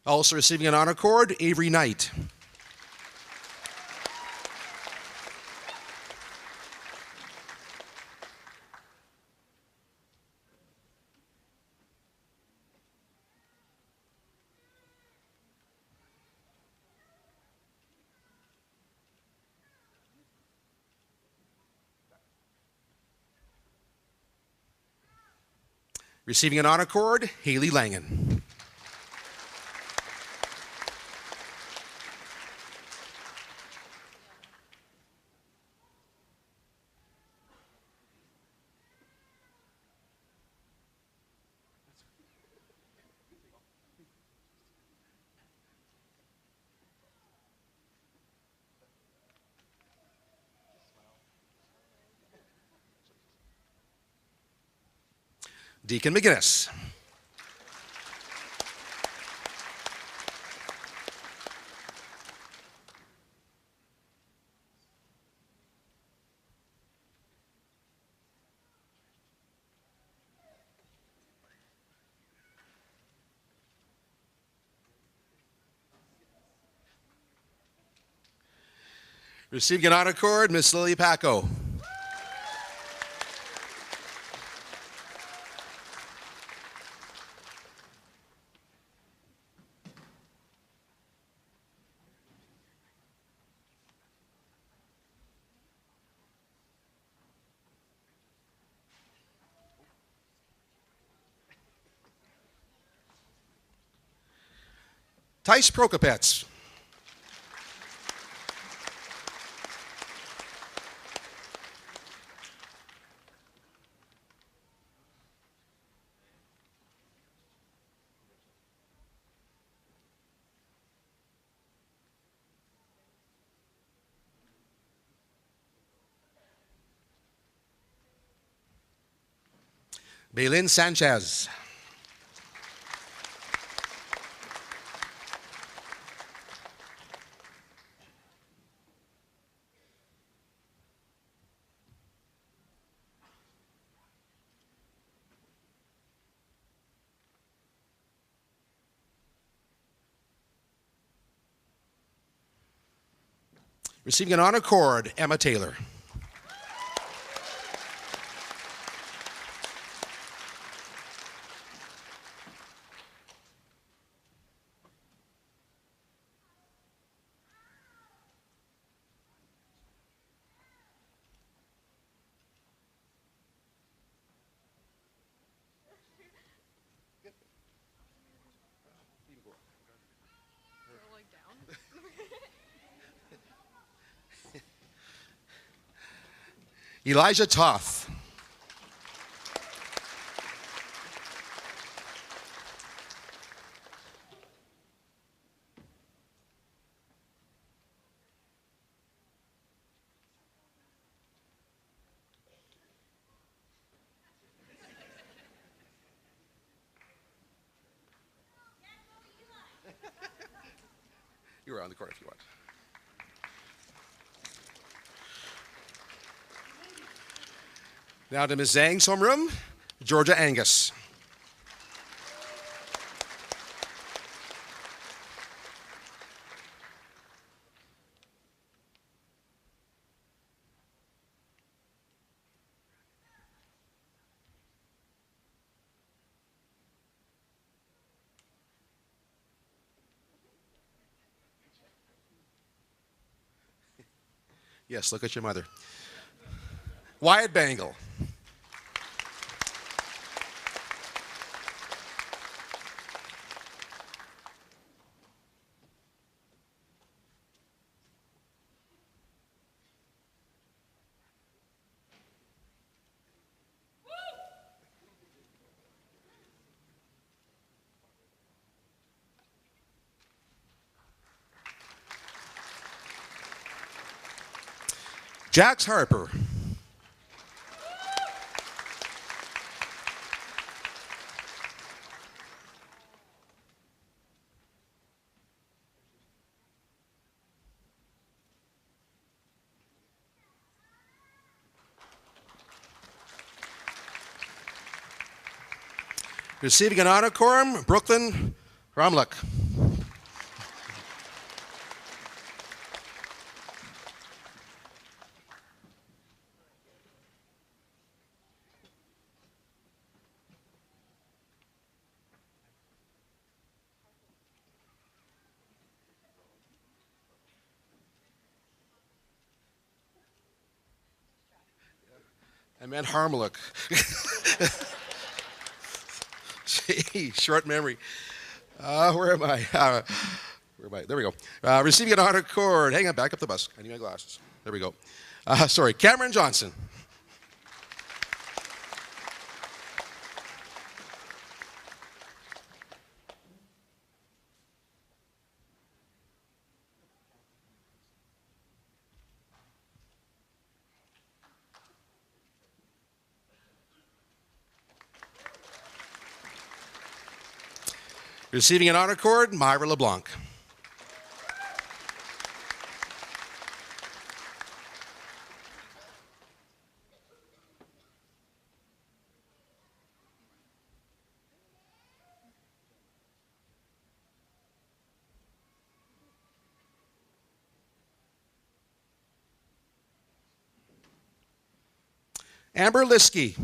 Also receiving an honor cord, Avery Knight. Receiving an honor cord, Haley Langen. Deacon McGinnis. Receiving an honor cord, Miss Lily Paco. Tice Prokopets. Baylin Sanchez. Receiving an honor cord, Emma Taylor. Elijah Toth. You're around the corner if you want. Now to Ms. Zhang's homeroom, Georgia Angus. Yes, look at your mother. Wyatt Bangle. Jax Harper. Receiving an honor cord, Brooklyn Romluck. I meant Harmalook. Gee, short memory. Where am I? Where am I? There we go. Receiving an honor cord. Hang on, back up the bus. I need my glasses. There we go. Sorry, Cameron Johnson. Receiving an honor cord, Myra LeBlanc. Amber Liskey.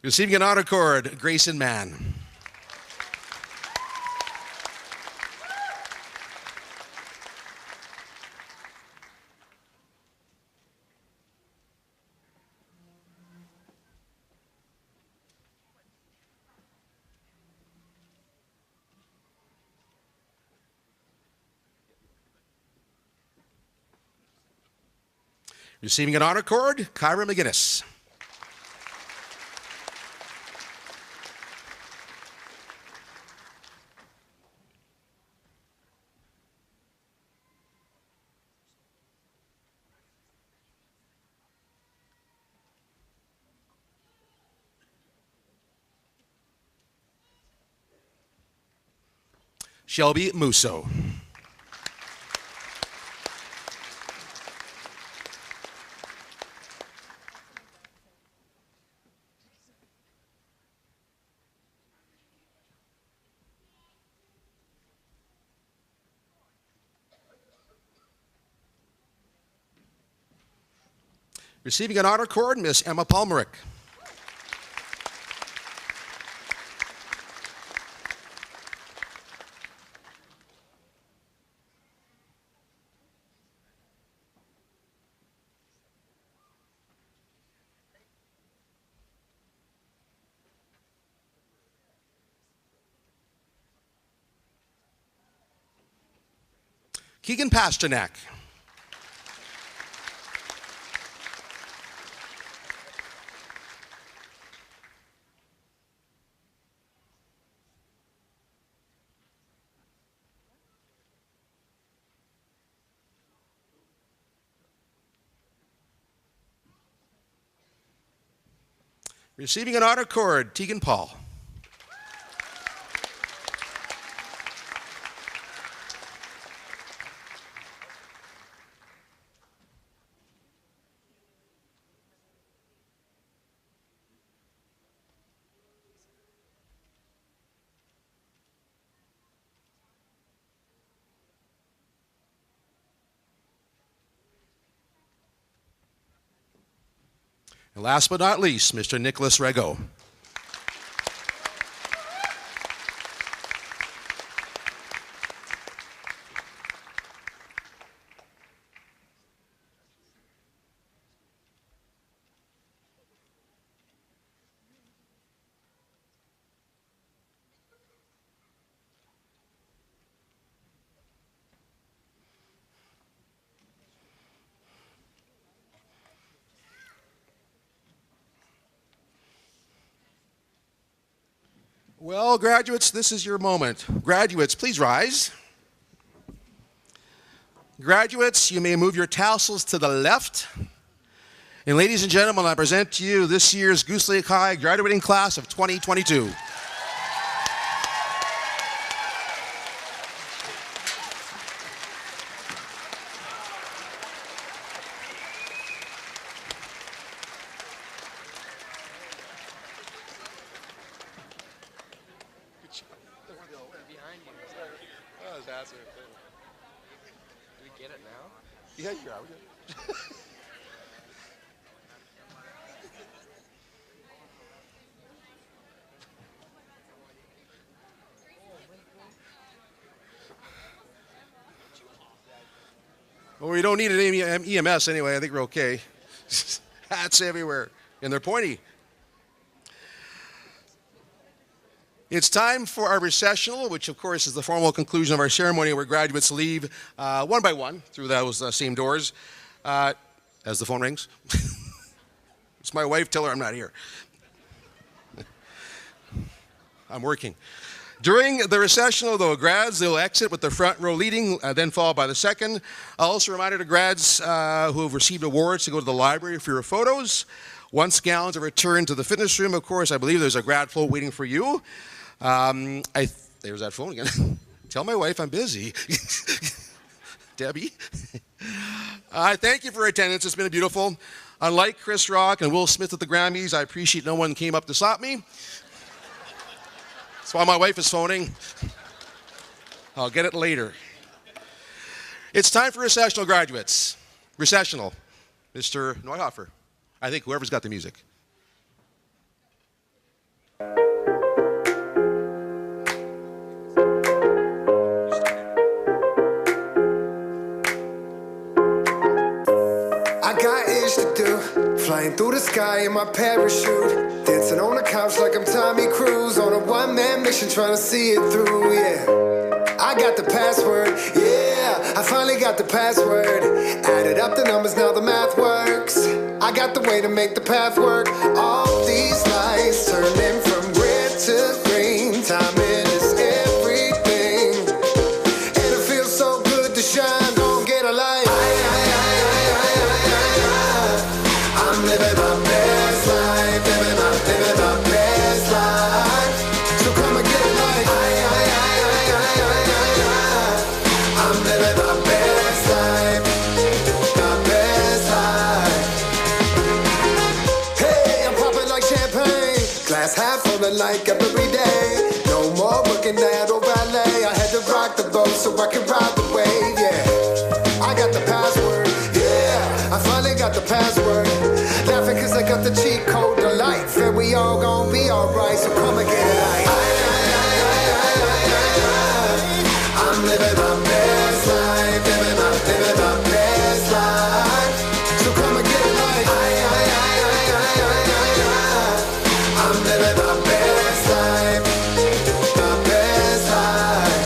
Receiving an honor cord, Grayson Mann. Receiving an honor cord, Kyra McGinnis. Shelby Musso. Receiving an honor cord, Miss Emma Palmerick. Keegan Pasternak. Receiving an honor cord, Tegan Paul. And last but not least, Mr. Nicholas Rego. Well, graduates, this is your moment. Graduates, please rise. Graduates, you may move your tassels to the left. And ladies and gentlemen, I present to you this year's Goose Lake High graduating class of 2022. Yeah, you're out. Well, we don't need an EMS anyway. I think we're okay. Hats everywhere, and they're pointy. It's time for our recessional, which of course is the formal conclusion of our ceremony where graduates leave one by one through those same doors. as the phone rings. It's my wife, tell her I'm not here. I'm working. During the recessional, though, grads, they'll exit with the front row leading, then followed by the second. I'll also remind to grads who have received awards to go to the library for your photos. Once gowns are returned to the fitness room, of course, I believe there's a grad float waiting for you. There's that phone again. Tell my wife I'm busy. Debbie. Thank you for your attendance. It's been beautiful. Unlike Chris Rock and Will Smith at the Grammys, I appreciate no one came up to stop me. That's why my wife is phoning. I'll get it later. It's time for recessional graduates. Recessional. Mr. Neuhofer. I think whoever's got the music. I got ish to do, flying through the sky in my parachute, dancing on the couch like I'm Tommy Cruise, on a one-man mission trying to see it through, yeah. I got the password, yeah, I finally got the password. Added up the numbers, now the math works. I got the way to make the path work. All these lights turning from red to green, timing is everything, and it feels so good to shine, don't get a light. I'm living my best life, living my best life. So come and get a light. I'm living my best life, my best life. Hey, I'm popping like champagne, glass half full of like every day. No more working at old ballet. I had to rock the boat so I can ride the wave, yeah. I got the password, yeah, I finally got the password. Laughing cause I got the cheat code to life, and we all gon' be alright, so come and get it.